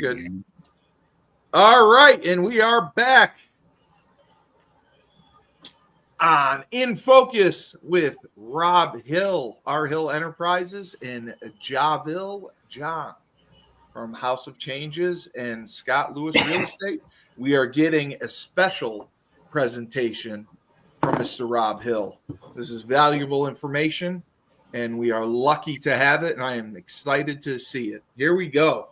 good. All right, and we are back on In Focus with Robb Hill, R Hill Enterprises, and Javil John from House of Changes and Scott Lewis Real Estate. We are getting a special presentation from Mr. Robb Hill. This is valuable information, and we are lucky to have it, and I am excited to see it. Here we go.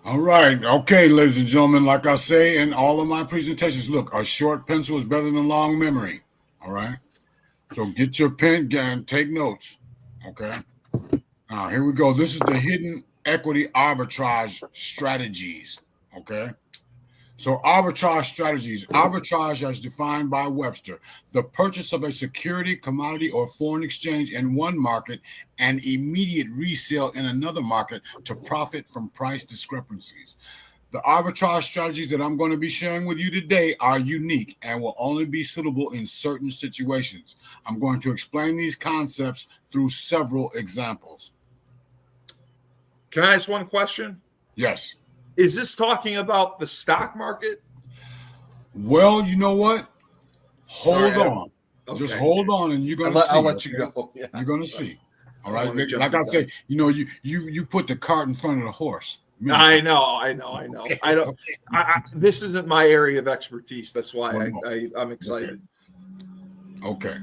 All right. Okay, ladies and gentlemen, like I say in all of my presentations, look, a short pencil is better than a long memory. All right. So get your pen and take notes. Okay. Now, here we go. This is the hidden equity arbitrage strategies. Okay. So arbitrage strategies, arbitrage as defined by Webster, the purchase of a security, commodity, or foreign exchange in one market and immediate resale in another market to profit from price discrepancies. The arbitrage strategies that I'm going to be sharing with you today are unique and will only be suitable in certain situations. I'm going to explain these concepts through several examples. Can I ask one question? Yes. Is this talking about the stock market? Well, you know what? Hold on. Okay. Just hold on, and you're going to see. I'll let you go. Yeah. You're going to see. All right. Like I say, you put the cart in front of the horse. I know. Okay. I don't. This isn't my area of expertise. That's why I'm excited. Okay.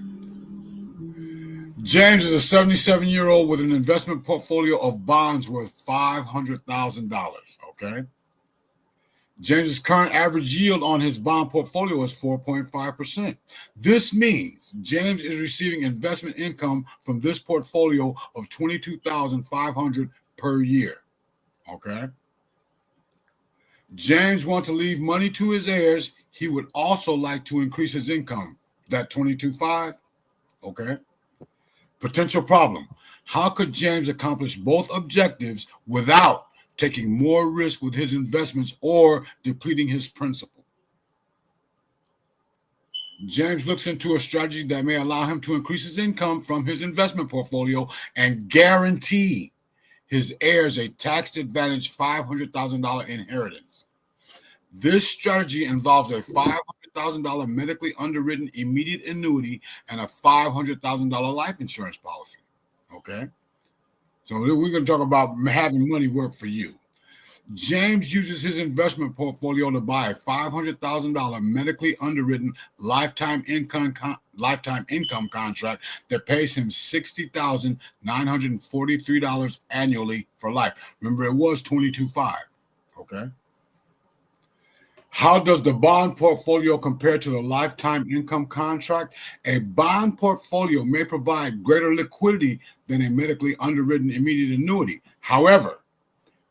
James is a 77-year-old with an investment portfolio of bonds worth $500,000. Okay. James's current average yield on his bond portfolio is 4.5%. This means James is receiving investment income from this portfolio of $22,500 per year. Okay. James wants to leave money to his heirs. He would also like to increase his income. That $22,500. Okay. Potential problem. How could James accomplish both objectives without taking more risk with his investments or depleting his principal? James looks into a strategy that may allow him to increase his income from his investment portfolio and guarantee his heirs a tax-advantaged $500,000 inheritance. This strategy involves a $500,000 medically underwritten immediate annuity and a $500,000 life insurance policy. Okay? So we're going to talk about having money work for you. James uses his investment portfolio to buy a $500,000 medically underwritten lifetime income contract that pays him $60,943 annually for life. Remember, it was $22,500. Okay. How does the bond portfolio compare to the lifetime income contract? A bond portfolio may provide greater liquidity than a medically underwritten immediate annuity. However,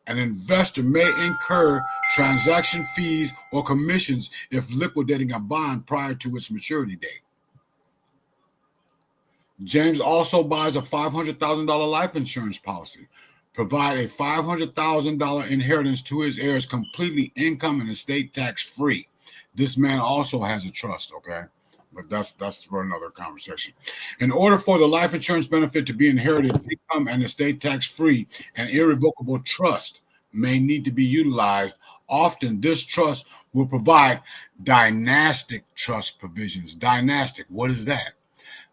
an investor may incur transaction fees or commissions if liquidating a bond prior to its maturity date. James also buys a $500,000 life insurance policy. Provide a $500,000 inheritance to his heirs completely income and estate tax free. This man also has a trust, okay? But that's for another conversation. In order for the life insurance benefit to be inherited, income and estate tax free, an irrevocable trust may need to be utilized. Often this trust will provide dynastic trust provisions. Dynastic, what is that?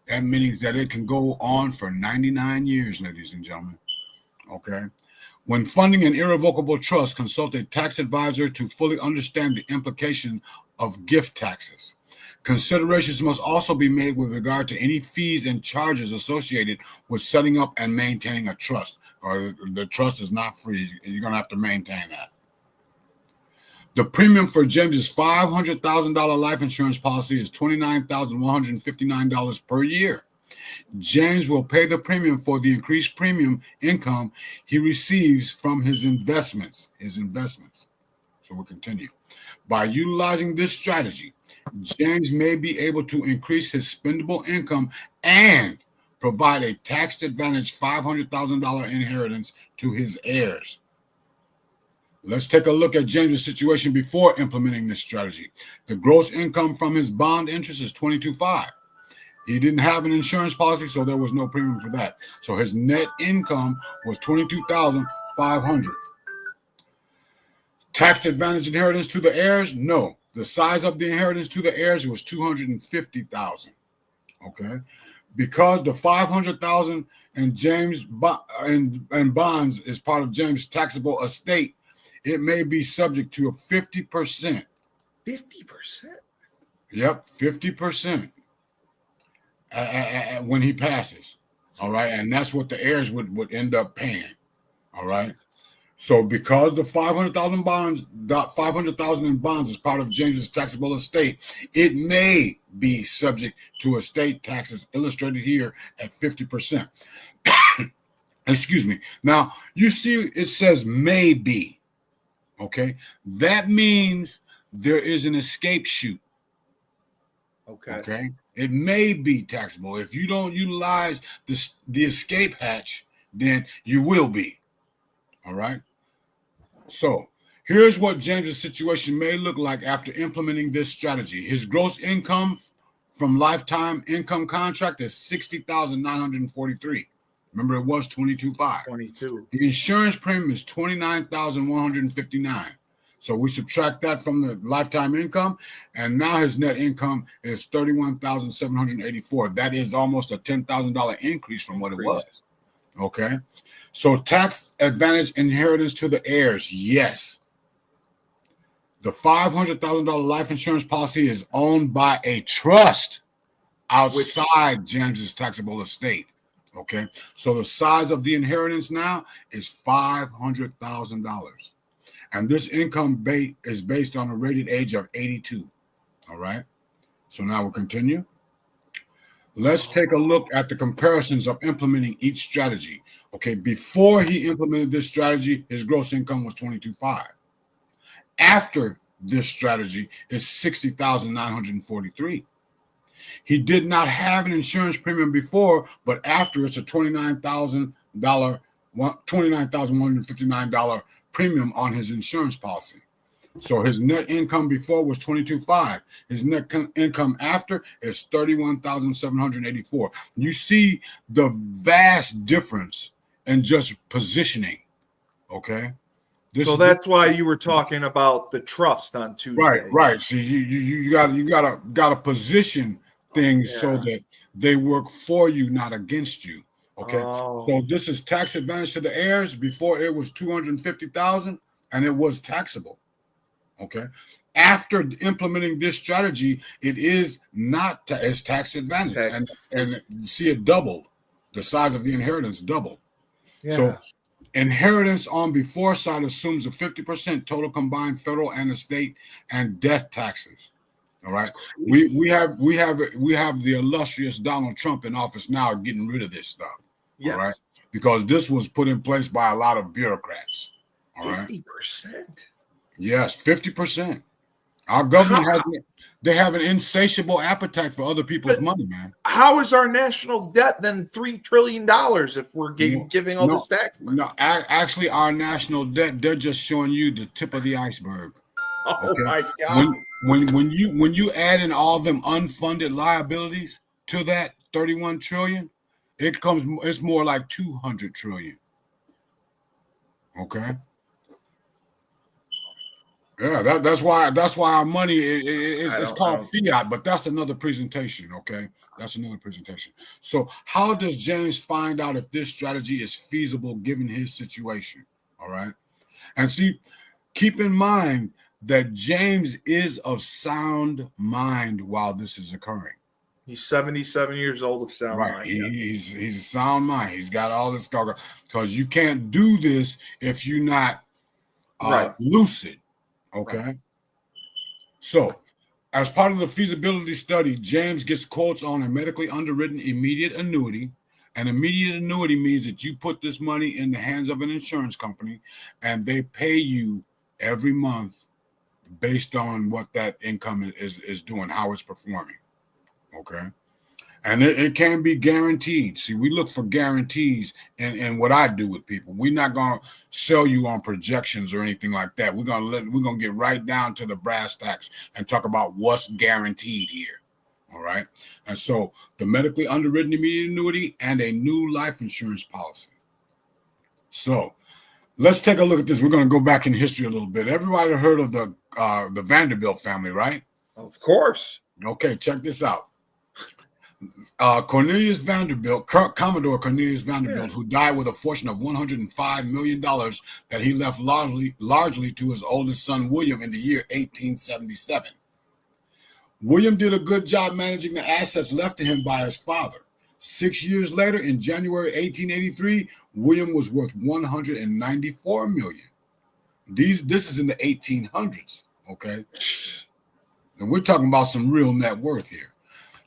That means that it can go on for 99 years, ladies and gentlemen. Okay. When funding an irrevocable trust, consult a tax advisor to fully understand the implication of gift taxes. Considerations must also be made with regard to any fees and charges associated with setting up and maintaining a trust. Or the trust is not free. You're going to have to maintain that. The premium for James's $500,000 life insurance policy is $29,159 per year. James will pay the premium for the increased premium income he receives from his investments. So we'll continue. By utilizing this strategy, James may be able to increase his spendable income and provide a tax-advantaged $500,000 inheritance to his heirs. Let's take a look at James's situation before implementing this strategy. The gross income from his bond interest is $22,500. He didn't have an insurance policy, so there was no premium for that. So his net income was $22,500. Tax advantage inheritance to the heirs? No. The size of the inheritance to the heirs was $250,000. Okay, because the $500,000 in James and bonds is part of James' taxable estate, it may be subject to a 50%. 50%. Yep, 50% when he passes. All right, and that's what the heirs would end up paying. All right. So because the $500,000 in bonds is part of James's taxable estate, it may be subject to estate taxes illustrated here at 50%. Excuse me. Now, you see it says may be. Okay. That means there is an escape chute. Okay. Okay. It may be taxable. If you don't utilize the escape hatch, then you will be. All right. So here's what James's situation may look like after implementing this strategy. His gross income from lifetime income contract is $60,943. Remember, it was $22,500. 22. The insurance premium is $29,159. So we subtract that from the lifetime income, and now his net income is $31,784. That is almost a $10,000 increase from what it was. Okay. So tax advantage inheritance to the heirs, yes. The $500,000 life insurance policy is owned by a trust outside James's taxable estate. Okay. So the size of the inheritance now is $500,000. And this income is based on a rated age of 82. All right. So now we'll continue. Let's take a look at the comparisons of implementing each strategy. Okay, before he implemented this strategy, his gross income was $22,500. After this strategy is $60,943. He did not have an insurance premium before, but after it's a $29,159 premium on his insurance policy. So his net income before was $22,500. His net income after is $31,784. You see the vast difference in just positioning. Okay. So that's why you were talking about the trust on Tuesday. Right. See, you gotta position things so that they work for you, not against you. Okay. Oh. So this is tax advantage to the heirs. Before it was $250,000 and it was taxable. Okay. After implementing this strategy, it is not it's tax advantage, and you see it doubled. The size of the inheritance doubled. Yeah. So inheritance on before side assumes a 50% total combined federal and estate and death taxes. All right. We have the illustrious Donald Trump in office now getting rid of this stuff. Yes. All right. Because this was put in place by a lot of bureaucrats. All 50%. Right. Yes, 50%. Our government they have an insatiable appetite for other people's money, man. How is our national debt then $3 trillion if we're giving all this tax money? No, actually, our national debt, they're just showing you the tip of the iceberg. Oh my God. When you add in all them unfunded liabilities to that 31 trillion, it's more like 200 trillion. Okay. Yeah, that's why our money it's called fiat, but that's another presentation. Okay, that's another presentation. So, how does James find out if this strategy is feasible given his situation? All right, and see, keep in mind that James is of sound mind while this is occurring. He's 77 years old of sound mind. He's a sound mind. He's got all this because you can't do this if you're not lucid. Okay. Right. So, as part of the feasibility study, James gets quotes on a medically underwritten immediate annuity. An immediate annuity means that you put this money in the hands of an insurance company and they pay you every month based on what that income is doing, how it's performing. Okay. And it can be guaranteed. See, we look for guarantees in what I do with people. We're not going to sell you on projections or anything like that. We're going to get right down to the brass tacks and talk about what's guaranteed here. All right. And so the medically underwritten immediate annuity and a new life insurance policy. So let's take a look at this. We're going to go back in history a little bit. Everybody heard of the Vanderbilt family, right? Of course. Okay, check this out. Cornelius Vanderbilt, Commodore Cornelius Vanderbilt, who died with a fortune of $105 million that he left largely to his oldest son, William, in the year 1877. William did a good job managing the assets left to him by his father. 6 years later, in January 1883, William was worth $194 million. This is in the 1800s, okay? And we're talking about some real net worth here.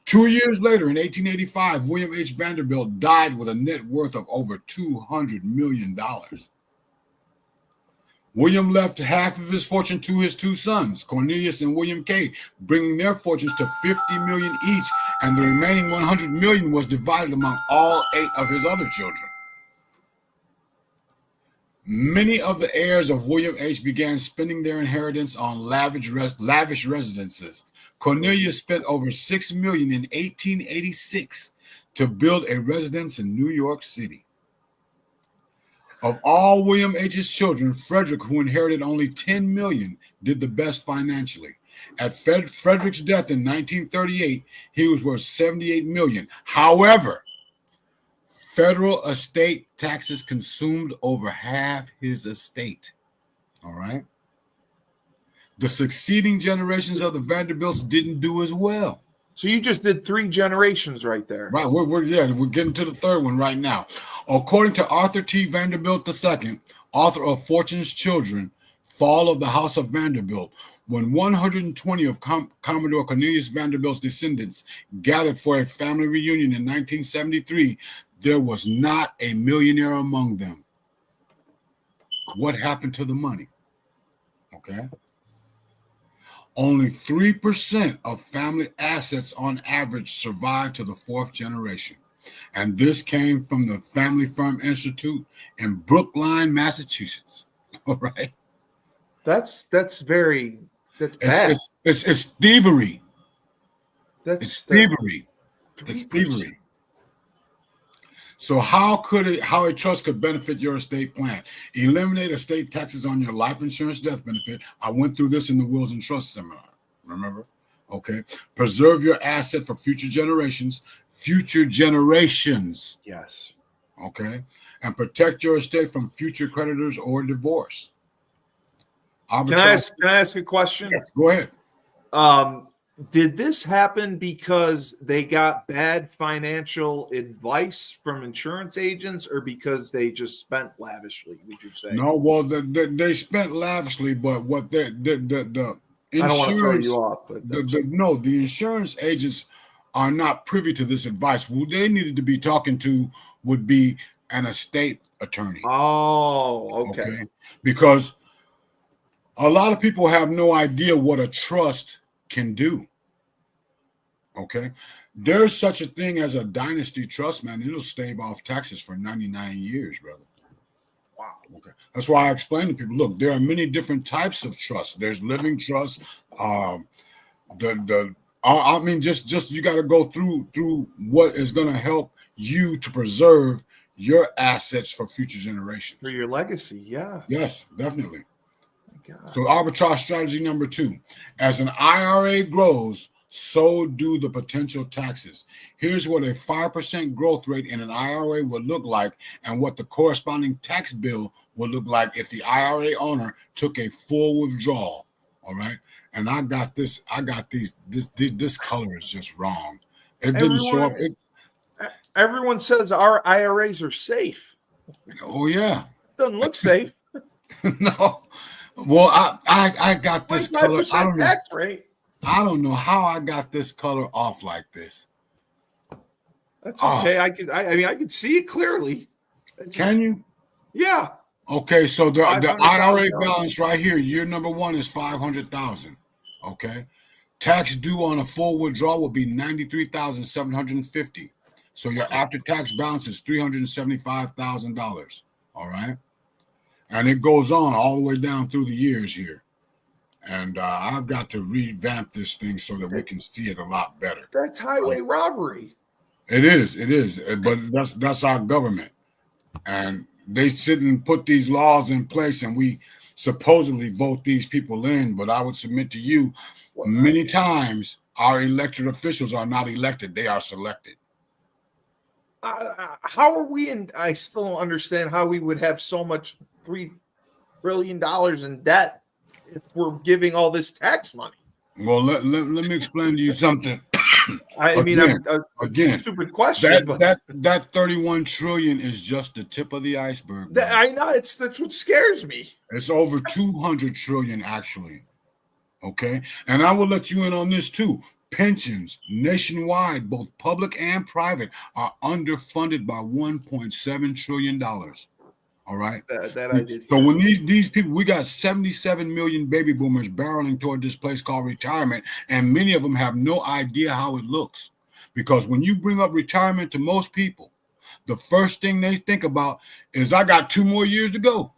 2 years later, in 1885, William H. Vanderbilt died with a net worth of over $200 million. William left half of his fortune to his two sons, Cornelius and William K., bringing their fortunes to $50 million each, and the remaining $100 million was divided among all 8 of his other children. Many of the heirs of William H. began spending their inheritance on lavish residences. Cornelius spent over $6 million in 1886 to build a residence in New York City. Of all William H.'s children, Frederick, who inherited only $10 million, did the best financially. At Frederick's death in 1938, he was worth $78 million. However, federal estate taxes consumed over half his estate. All right. The succeeding generations of the Vanderbilts didn't do as well. So you just did 3 generations right there. Right. We're getting to the third one right now. According to Arthur T. Vanderbilt II, author of Fortune's Children, Fall of the House of Vanderbilt, when 120 of Commodore Cornelius Vanderbilt's descendants gathered for a family reunion in 1973, there was not a millionaire among them. What happened to the money? Okay. Only 3% of family assets on average survived to the 4th generation. And this came from the Family Firm Institute in Brookline, Massachusetts. All right. That's bad. It's thievery. It's thievery. It's thievery. So how a trust could benefit your estate plan? Eliminate estate taxes on your life insurance death benefit. I went through this in the Wills and Trust seminar. Remember? Okay. Preserve your asset for future generations. Future generations. Yes. Okay. And protect your estate from future creditors or divorce. Can I ask a question? Yes, go ahead. Did this happen because they got bad financial advice from insurance agents, or because they just spent lavishly? Would you say? No, well, they spent lavishly, but what the insurance, I don't want to throw you off, but the insurance agents are not privy to this advice. Who they needed to be talking to would be an estate attorney. Oh, okay. Because a lot of people have no idea what a trust can do. Okay. There's such a thing as a dynasty trust, man. It'll stave off taxes for 99 years, brother. Wow. Okay. That's why I explain to people, look, there are many different types of trusts. There's living trust. Just you got to go through what is going to help you to preserve your assets for future generations. For your legacy, yeah. Yes, definitely. God. So arbitrage strategy number 2, as an IRA grows, so do the potential taxes. Here's what a 5% growth rate in an IRA would look like, and what the corresponding tax bill would look like if the IRA owner took a full withdrawal. All right. And I got this color is just wrong. It didn't show up. Everyone says our IRAs are safe. Oh yeah. Doesn't look safe. No. Well, I got this color. I don't know. Tax rate. I don't know how I got this color off like this. That's okay. I could see it clearly. Can you? Yeah. Okay, so the IRA balance right here, year number 1 is $500,000. Okay. Tax due on a full withdrawal will be $93,750. So your after-tax balance is $375,000. All right. And it goes on all the way down through the years here. And I've got to revamp this thing so that we can see it a lot better. That's highway robbery. It is. But that's our government. And they sit and put these laws in place, and we supposedly vote these people in. But I would submit to you, many times our elected officials are not elected; they are selected. How are we in? I still don't understand how we would have so much $3 trillion in debt if we're giving all this tax money. Well, let me explain to you something. I mean, again, stupid question. That 31 trillion is just the tip of the iceberg. I know that's what scares me. It's over 200 trillion actually. Okay, and I will let you in on this too. Pensions nationwide, both public and private, are underfunded by $1.7 trillion. All right. That I did. So when these people, we got 77 million baby boomers barreling toward this place called retirement, and many of them have no idea how it looks. Because when you bring up retirement to most people, the first thing they think about is, I got 2 more years to go.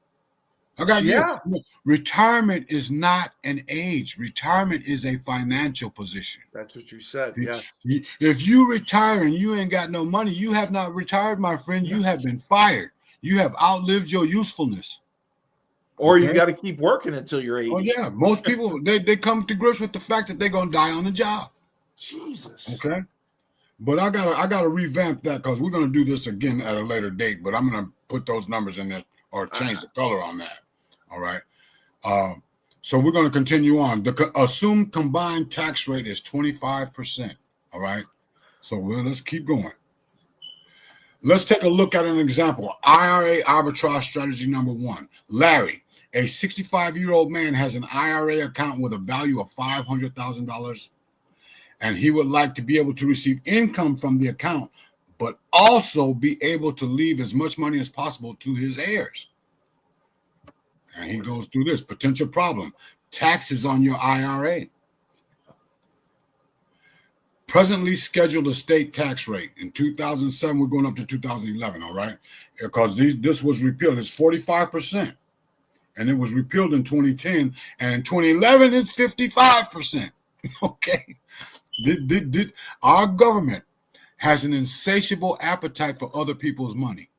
I got years. Retirement is not an age. Retirement is a financial position. That's what you said. Yeah. If you retire and you ain't got no money, you have not retired, my friend. You have been fired. You have outlived your usefulness. Or you got to keep working until you're 80. Oh, yeah. Most people, they come to grips with the fact that they're going to die on the job. Jesus. Okay. But I gotta revamp that, because we're going to do this again at a later date. But I'm going to put those numbers in there or change the color on that. All right. So we're going to continue on. The assumed combined tax rate is 25%. All right. So let's keep going. Let's take a look at an example. IRA arbitrage strategy number 1. Larry, a 65-year-old man, has an IRA account with a value of $500,000, and he would like to be able to receive income from the account, but also be able to leave as much money as possible to his heirs. And he goes through this potential problem: taxes on your IRA. Presently scheduled estate tax rate. In 2007, we're going up to 2011, all right? Because this was repealed. It's 45%. And it was repealed in 2010. And in 2011, it's 55%. Okay? Our government has an insatiable appetite for other people's money.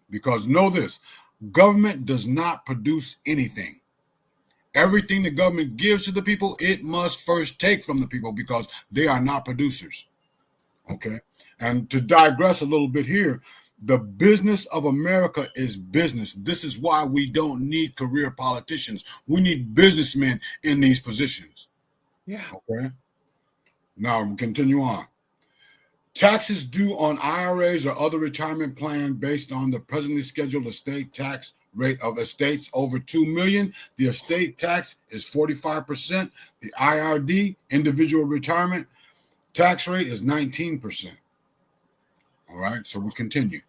Because know this, government does not produce anything. Everything the government gives to the people, it must first take from the people, because they are not producers. Okay? And to digress a little bit here, the business of America is business. This is why we don't need career politicians. We need businessmen in these positions. Yeah. Okay? Now, we continue on. Taxes due on IRAs or other retirement plan based on the presently scheduled estate tax rate of estates over $2 million. The estate tax is 45%. The IRD, individual retirement tax rate, is 19%. All right, so we continue.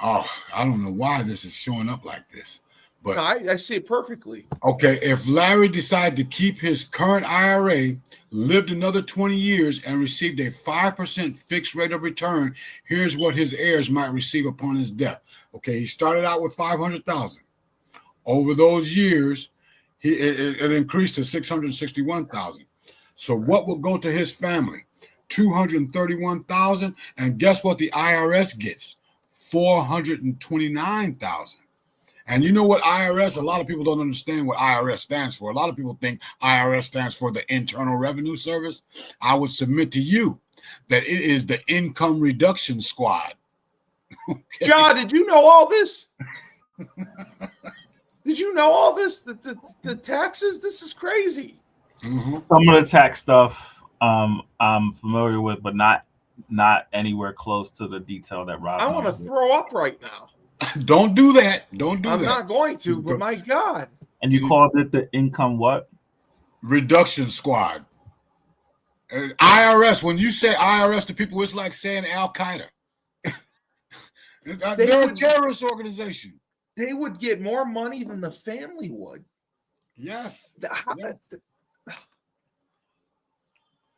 Oh, I don't know why this is showing up like this, but no, I see it perfectly. Okay, if Larry decided to keep his current IRA, lived another 20 years, and received a 5% fixed rate of return, here's what his heirs might receive upon his death. Okay, he started out with $500,000. Over those years, it increased to $661,000. So what will go to his family? $231,000, and guess what the IRS gets? $429,000. And you know what IRS, a lot of people don't understand what IRS stands for. A lot of people think IRS stands for the Internal Revenue Service. I would submit to you that it is the Income Reduction Squad. Okay. John, did you know all this? Did you know all this? The taxes? This is crazy. Mm-hmm. Some of the tax stuff I'm familiar with, but not anywhere close to the detail that Rob. I want to throw up right now. Don't do that. Don't do that. I'm not going to, but my God. And you called it the Income what? Reduction Squad. IRS, when you say IRS to people, it's like saying Al-Qaeda. They're a terrorist organization. They would get more money than the family would. Yes.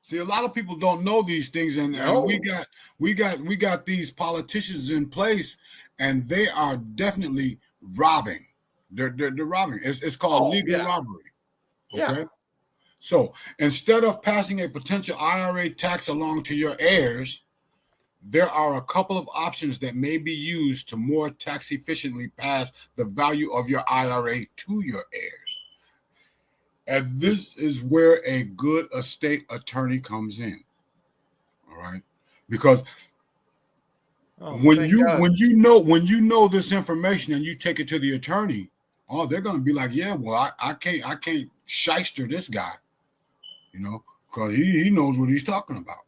See, a lot of people don't know these things, and we got these politicians in place, and they are definitely robbing. They're robbing. It's called legal robbery. Okay. Yeah. So instead of passing a potential IRA tax along to your heirs, there are a couple of options that may be used to more tax efficiently pass the value of your IRA to your heirs. And this is where a good estate attorney comes in. All right, because when you know this information and you take it to the attorney, oh, they're going to be like, yeah, well, I can't shyster this guy, because he knows what he's talking about.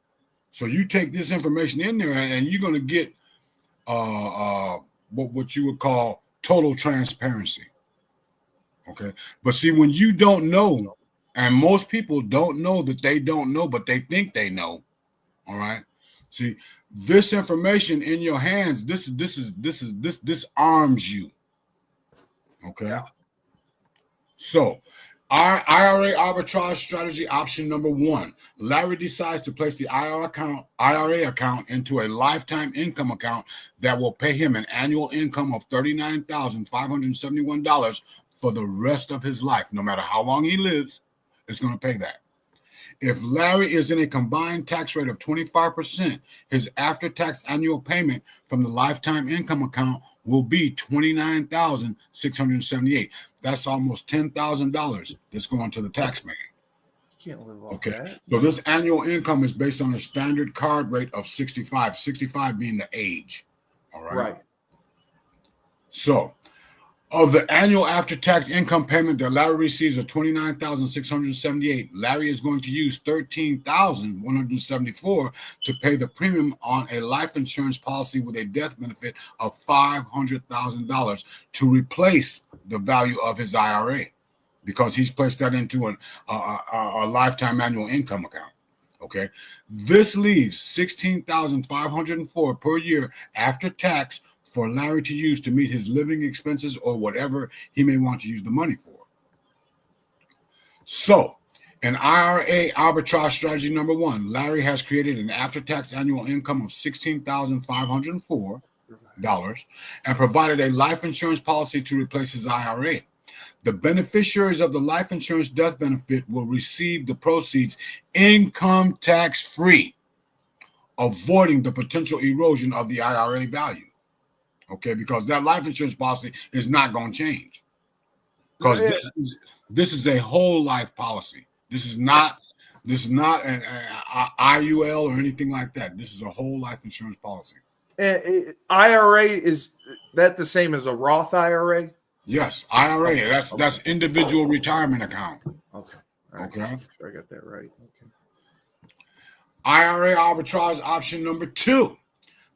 So you take this information in there, and you're going to get what you would call total transparency. Okay, but see, when you don't know, and most people don't know that they don't know, but they think they know. All right, see, this information in your hands, this arms you. Okay, yeah. So our IRA arbitrage strategy option number 1, Larry decides to place the IRA account into a lifetime income account that will pay him an annual income of $39,571 for the rest of his life. No matter how long he lives, it's going to pay that. If Larry is in a combined tax rate of 25%, his after-tax annual payment from the lifetime income account will be $29,678. That's almost $10,000 that's going to the tax man. You can't live off that. So this annual income is based on a standard card rate of 65, 65 being the age. All right. Right. So of the annual after-tax income payment that Larry receives of $29,678, Larry is going to use $13,174 to pay the premium on a life insurance policy with a death benefit of $500,000 to replace the value of his IRA, because he's placed that into a lifetime annual income account. Okay, this leaves $16,504 per year after tax for Larry to use to meet his living expenses or whatever he may want to use the money for. So, in IRA arbitrage strategy number 1, Larry has created an after-tax annual income of $16,504 and provided a life insurance policy to replace his IRA. The beneficiaries of the life insurance death benefit will receive the proceeds income tax-free, avoiding the potential erosion of the IRA value. Okay, because that life insurance policy is not going to change. Because this is a whole life policy. This is not an IUL or anything like that. This is a whole life insurance policy. IRA, is that the same as a Roth IRA? Yes, IRA. That's individual retirement account. Okay. Okay. Make sure I got that right. Okay. IRA arbitrage option number 2.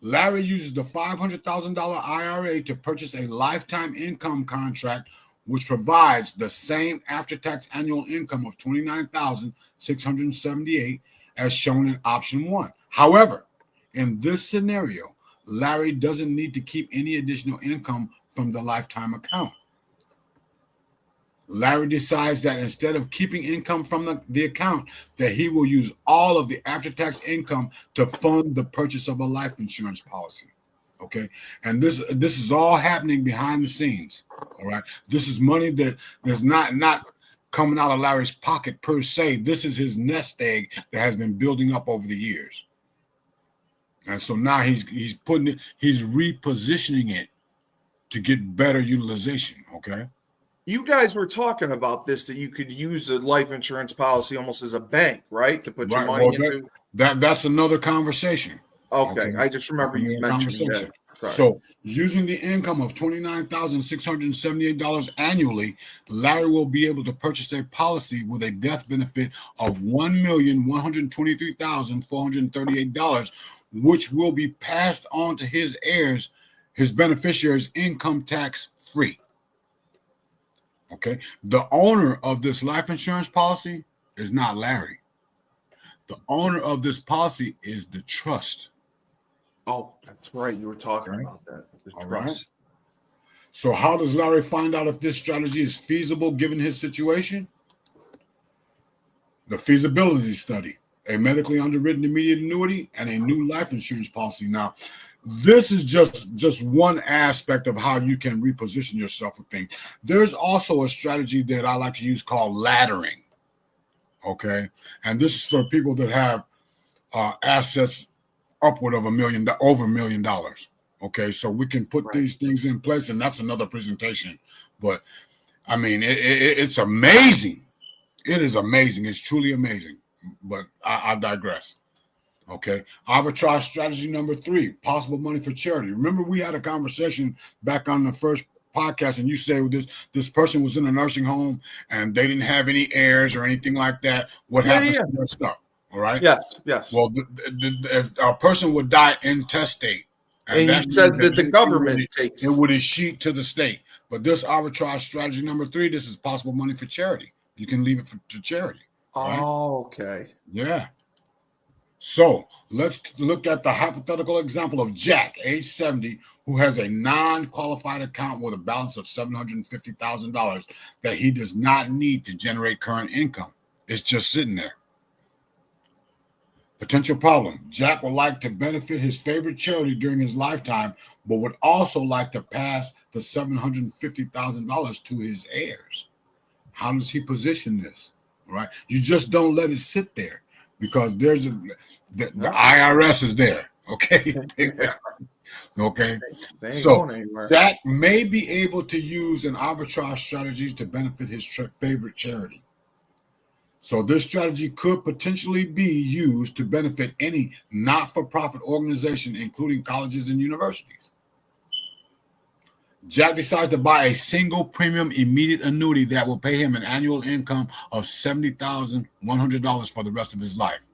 Larry uses the $500,000 IRA to purchase a lifetime income contract, which provides the same after-tax annual income of $29,678 as shown in option 1. However, in this scenario, Larry doesn't need to keep any additional income from the lifetime account. Larry decides that instead of keeping income from the account, that he will use all of the after-tax income to fund the purchase of a life insurance policy. Okay, and this is all happening behind the scenes. All right, this is money that is not coming out of Larry's pocket per se. This is his nest egg that has been building up over the years, and so now he's repositioning it to get better utilization. Okay. You guys were talking about this, that you could use a life insurance policy almost as a bank, right? To put your money into. That's another conversation. Okay. I just remember you mentioning that. Sorry. So using the income of $29,678 annually, Larry will be able to purchase a policy with a death benefit of $1,123,438, which will be passed on to his heirs, his beneficiaries, income tax free. Okay, the owner of this life insurance policy is not Larry. The owner of this policy is the trust. Oh, that's right. You were talking about that. The trust. Right. So how does Larry find out if this strategy is feasible given his situation? The feasibility study, a medically underwritten immediate annuity, and a new life insurance policy. Now, this is just one aspect of how you can reposition yourself with things. There's also a strategy that I like to use called laddering. Okay. And this is for people that have assets upward of over $1 million. Okay, so we can put these things in place, and that's another presentation. But I mean, it's amazing. It is amazing. It's truly amazing. But I digress. Okay, arbitrage strategy number 3: possible money for charity. Remember, we had a conversation back on the first podcast, and you said this person was in a nursing home and they didn't have any heirs or anything like that. What happens to their stuff? All right. Yes. Well, if a person would die intestate, and you said that the government takes it would escheat to the state. But this arbitrage strategy number 3, this is possible money for charity. You can leave it to charity. Right? Oh, okay. Yeah. So let's look at the hypothetical example of Jack, age 70, who has a non-qualified account with a balance of $750,000 that he does not need to generate current income. It's just sitting there. Potential problem: Jack would like to benefit his favorite charity during his lifetime, but would also like to pass the $750,000 to his heirs. How does he position this? All right. You just don't let it sit there, because there's the IRS is there. Okay. Okay. So Jack may be able to use an arbitrage strategy to benefit his favorite charity. So this strategy could potentially be used to benefit any not-for-profit organization, including colleges and universities. Jack decides to buy a single premium immediate annuity that will pay him an annual income of $70,100 for the rest of his life.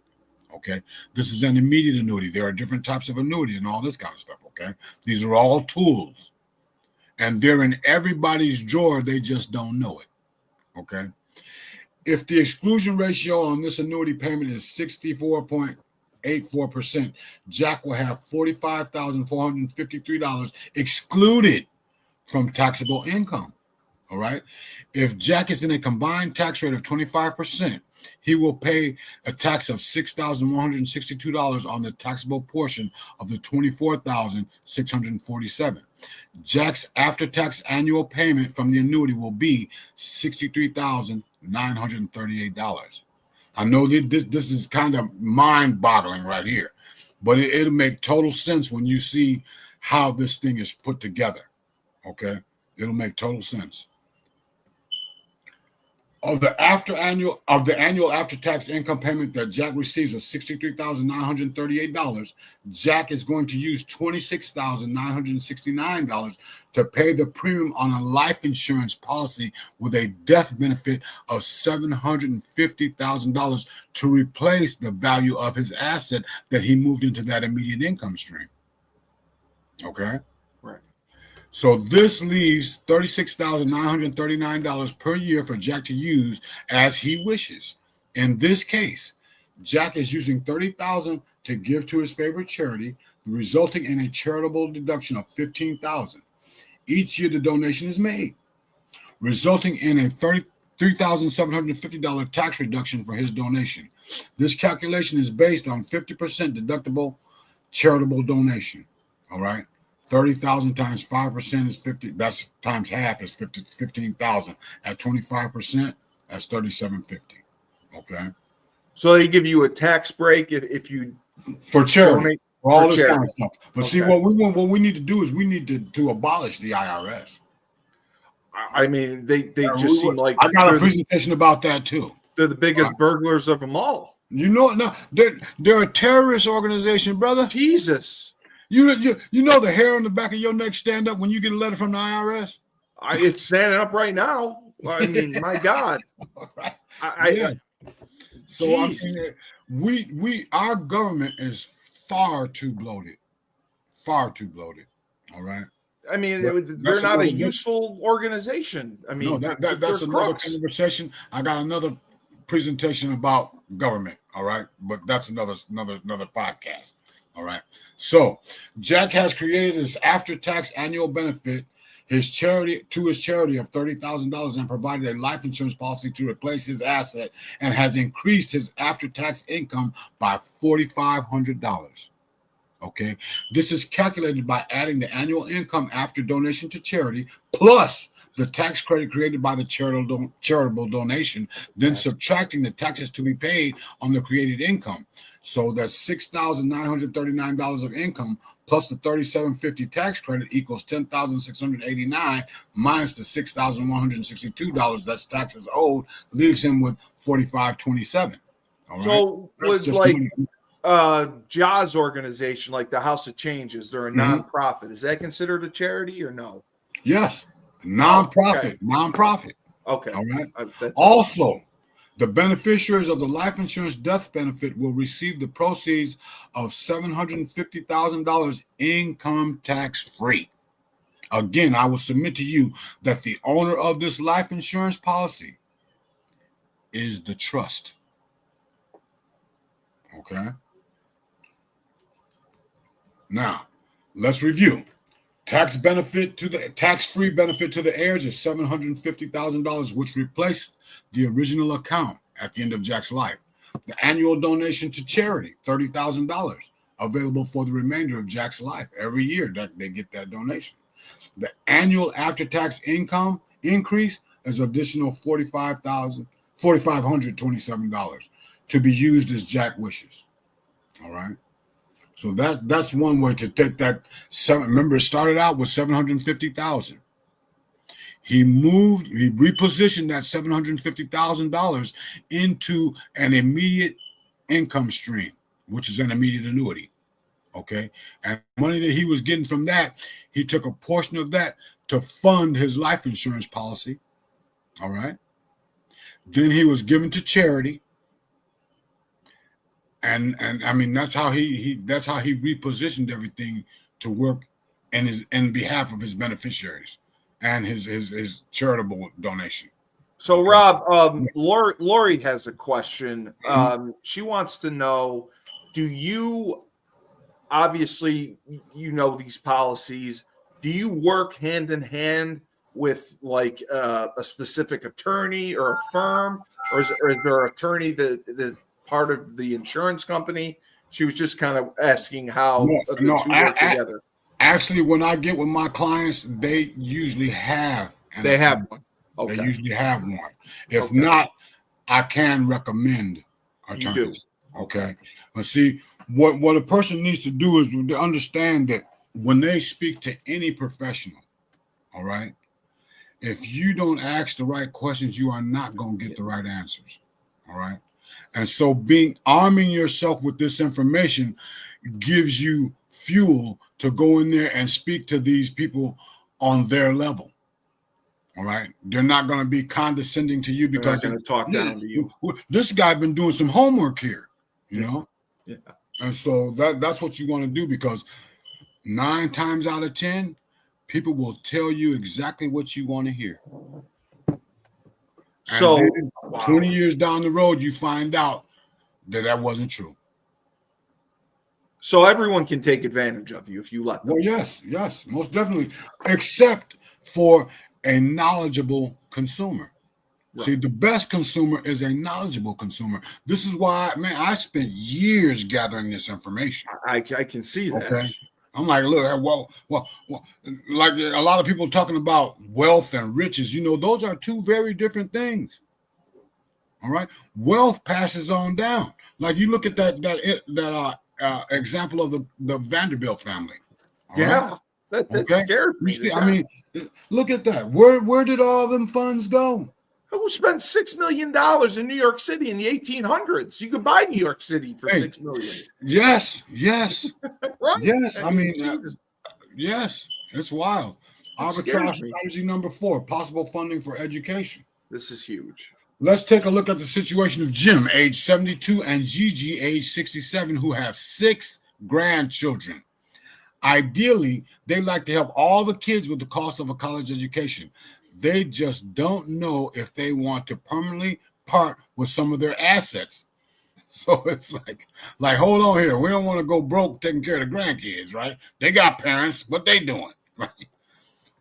Okay, this is an immediate annuity. There are different types of annuities and all this kind of stuff. Okay, these are all tools, and they're in everybody's drawer. They just don't know it. Okay, if the exclusion ratio on this annuity payment is 64.84%, Jack will have $45,453 excluded from taxable income. All right. If Jack is in a combined tax rate of 25%, he will pay a tax of $6,162 on the taxable portion of the $24,647. Jack's after-tax annual payment from the annuity will be $63,938. I know this is kind of mind-boggling right here, but it'll make total sense when you see how this thing is put together. Okay, it'll make total sense. Of the annual after-tax income payment that Jack receives of $63,938, Jack is going to use $26,969 to pay the premium on a life insurance policy with a death benefit of $750,000 to replace the value of his asset that he moved into that immediate income stream. Okay? Right. So this leaves $36,939 per year for Jack to use as he wishes. In this case, Jack is using $30,000 to give to his favorite charity, resulting in a charitable deduction of $15,000. Each year the donation is made, resulting in a $33,750 tax reduction for his donation. This calculation is based on 50% deductible charitable donation. All right. 30,000 times 5% is 50. That's times half is 15,000. At 25%, that's 3,750. Okay. So they give you a tax break if you for charity, for all this charity. kind of stuff. But see, what we need to do is we need to abolish the IRS. I mean, they just seem like I got a presentation about that too. They're the biggest burglars of them all. You know, no, they're a terrorist organization, brother. Jesus. You know the hair on the back of your neck stand up when you get a letter from the IRS? It's standing up right now. I mean, my God. Right. Yes. So I mean, our government is far too bloated. Far too bloated. All right. I mean, they're not a useful organization. I mean, no, that's another conversation. I got another presentation about government. All right, but that's another podcast. All right. So Jack has created his after-tax annual benefit, his charity of $30,000, and provided a life insurance policy to replace his asset, and has increased his after-tax income by $4,500. Okay. This is calculated by adding the annual income after donation to charity plus the tax credit created by the charitable donation, then subtracting the taxes to be paid on the created income. So that's $6,939 of income plus the $3,750 tax credit equals $10,689 minus the $6,162 that's taxes owed, leaves him with $4,527. All right. So would like Jah's organization, like the House of Changes, they're a nonprofit. Is that considered a charity or no? Yes, nonprofit. Okay. All right. Also, the beneficiaries of the life insurance death benefit will receive the proceeds of $750,000 income tax free. Again, I will submit to you that the owner of this life insurance policy is the trust. Okay. Now, let's review. Tax-free benefit to the heirs is $750,000, which replaced the original account at the end of Jack's life. The annual donation to charity, $30,000, available for the remainder of Jack's life. Every year that they get that donation. The annual after-tax income increase is additional $4,527 to be used as Jack wishes. All right. So that's one way to take that. Remember, it started out with $750,000. He repositioned that $750,000 into an immediate income stream, which is an immediate annuity. Okay, and money that he was getting from that, he took a portion of that to fund his life insurance policy. All right. Then he was given to charity. And I mean that's how he repositioned everything to work in behalf of his beneficiaries and his charitable donation. So Rob, Lori has a question. She wants to know: do you obviously these policies? Do you work hand in hand with like a specific attorney or a firm, or is there an attorney that part of the insurance company? She was just kind of asking how the two work together. Actually, when I get with my clients, they usually have one. Okay. They usually have one. If not, I can recommend attorneys. Okay. But see, what a person needs to do is to understand that when they speak to any professional, all right, if you don't ask the right questions, you are not going to get the right answers. All right. And so arming yourself with this information gives you fuel to go in there and speak to these people on their level. All right. They're not going to be condescending to you because they're not going to talk down to you. This guy been doing some homework here, you know? Yeah. And so that's what you want to do, because 9 times out of 10, people will tell you exactly what you want to hear. So 20 years down the road, you find out that wasn't true. So everyone can take advantage of you if you let them. Well, yes, most definitely, except for a knowledgeable consumer. Right. See, the best consumer is a knowledgeable consumer. This is why, man, I spent years gathering this information. I can see that. Okay. I'm like, look, well, like a lot of people talking about wealth and riches, those are two very different things. All right. Wealth passes on down. Like you look at that example of the Vanderbilt family. Right? That scares me. See, I mean, look at that. Where did all them funds go? Who spent $6 million in New York City in the 1800s? You could buy New York City for $6 million. Yes. Right? Yes. I mean, yes, it's wild. Arbitrage strategy number 4, possible funding for education. This is huge. Let's take a look at the situation of Jim, age 72, and Gigi, age 67, who have 6 grandchildren. Ideally, they like to help all the kids with the cost of a college education. They just don't know if they want to permanently part with some of their assets. So it's like, hold on here. We don't want to go broke taking care of the grandkids, right? They got parents. What they doing, right?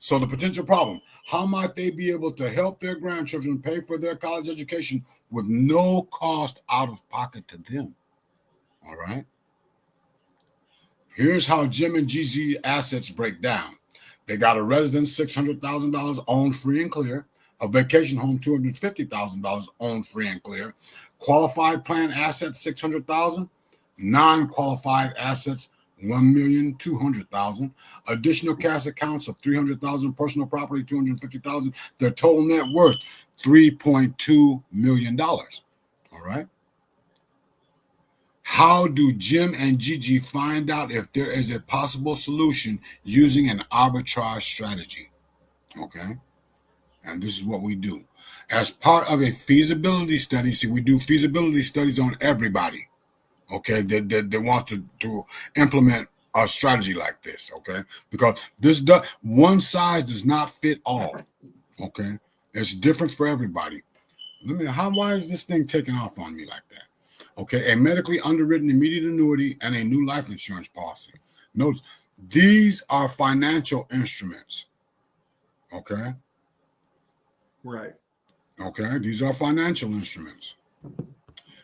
So the potential problem, how might they be able to help their grandchildren pay for their college education with no cost out of pocket to them? All right. Here's how Jim and Gigi assets break down. They got a residence, $600,000 owned free and clear. A vacation home, $250,000 owned free and clear. Qualified plan assets, $600,000. Non-qualified assets, $1,200,000. Additional cash accounts of $300,000. Personal property, $250,000. Their total net worth, $3.2 million. All right. How do Jim and Gigi find out if there is a possible solution using an arbitrage strategy? Okay. And this is what we do. As part of a feasibility study, see, we do feasibility studies on everybody, okay, that wants to implement a strategy like this, okay? Because one size does not fit all, okay? It's different for everybody. Why is this thing taking off on me like that? Okay, a medically underwritten immediate annuity and a new life insurance policy. Notice, these are financial instruments, okay? Right. Okay, these are financial instruments.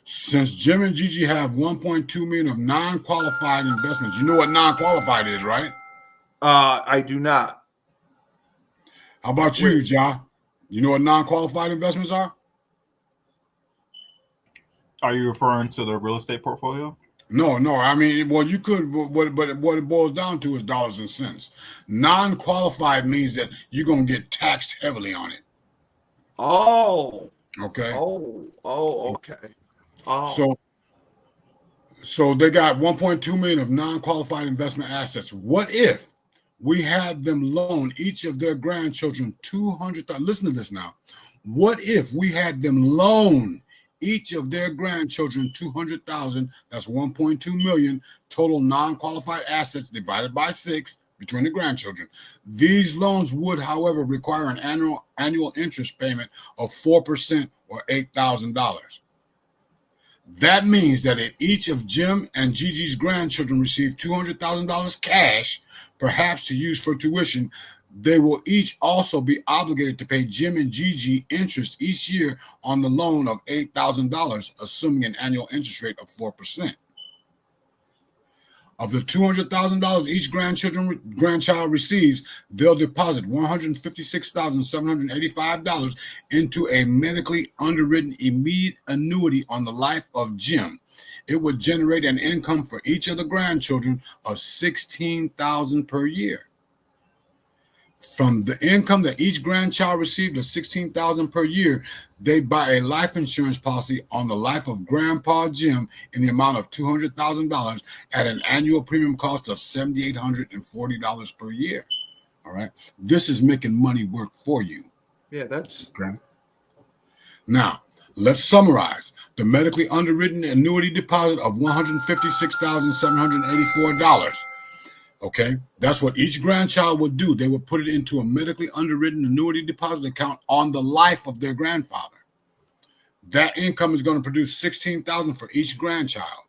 Since Jim and Gigi have 1.2 million of non-qualified investments, you know what non-qualified is, right? I do not. How about you, Ja? You know what non-qualified investments are? Are you referring to the real estate portfolio? No. I mean, well, you could, but what it boils down to is dollars and cents. Non-qualified means that you're going to get taxed heavily on it. Oh. Okay. Oh, okay. Oh. So they got 1.2 million of non-qualified investment assets. What if we had them loan each of their grandchildren $200,000? Listen to this now. What if we had them loan each of their grandchildren $200,000? That's 1.2 million total non-qualified assets divided by 6 between the grandchildren. These loans would, however, require an annual interest payment of 4% or $8,000. That means that if each of Jim and Gigi's grandchildren receive $200,000 cash, perhaps to use for tuition, they will each also be obligated to pay Jim and Gigi interest each year on the loan of $8,000, assuming an annual interest rate of 4%. Of the $200,000 each grandchild receives, they'll deposit $156,785 into a medically underwritten immediate annuity on the life of Jim. It would generate an income for each of the grandchildren of $16,000 per year. From the income that each grandchild received of $16,000 per year, they buy a life insurance policy on the life of Grandpa Jim in the amount of $200,000 at an annual premium cost of $7,840 per year. All right. This is making money work for you. Yeah, that's okay. Now, let's summarize. The medically underwritten annuity deposit of $156,784. Okay, that's what each grandchild would do. They would put it into a medically underwritten annuity deposit account on the life of their grandfather. That income is going to produce $16,000 for each grandchild.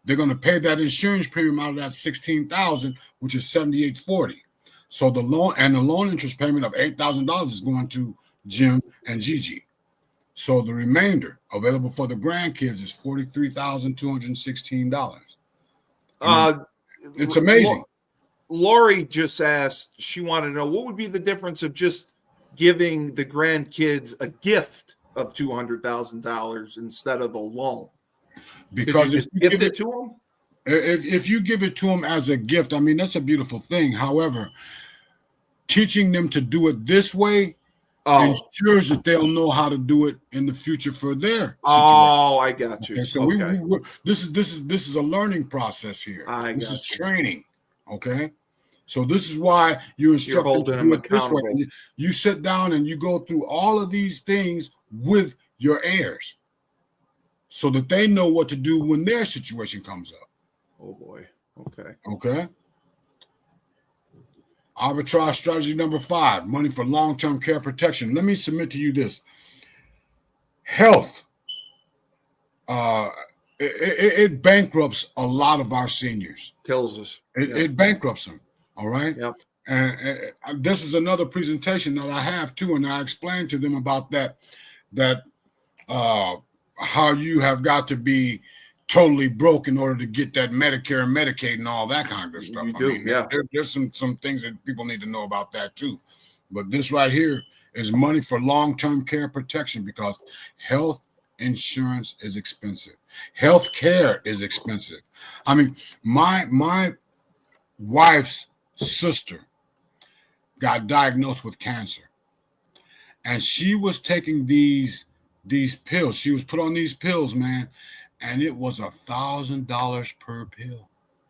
They're going to pay that insurance premium out of that $16,000, which is $7,840. So the loan interest payment of $8,000 is going to Jim and Gigi. So the remainder available for the grandkids is $43,216. It's amazing. Lori just asked, she wanted to know what would be the difference of just giving the grandkids a gift of $200,000 instead of a loan. Because you just gift it to them? If you give it to them as a gift, I mean, that's a beautiful thing. However, teaching them to do it this way ensures that they'll know how to do it in the future for their situation. Oh, I got you. Okay, so this is a learning process here. This is training. Okay, so this is why you instruct them to do it this way. You sit down and you go through all of these things with your heirs, so that they know what to do when their situation comes up. Oh boy. Okay. Okay. Arbitrage strategy number 5: money for long-term care protection. Let me submit to you this: health. It bankrupts a lot of our seniors. Kills us. It bankrupts them. All right. Yep. And this is another presentation that I have too, and I explained to them about that how you have got to be totally broke in order to get that Medicare and Medicaid and all that kind of good stuff. You do, yeah. There's some things that people need to know about that too. But this right here is money for long-term care protection, because health insurance is expensive. Health care is expensive. I mean, my wife's sister got diagnosed with cancer, and she was taking these pills. She was put on these pills, man, and it was $1,000 per pill.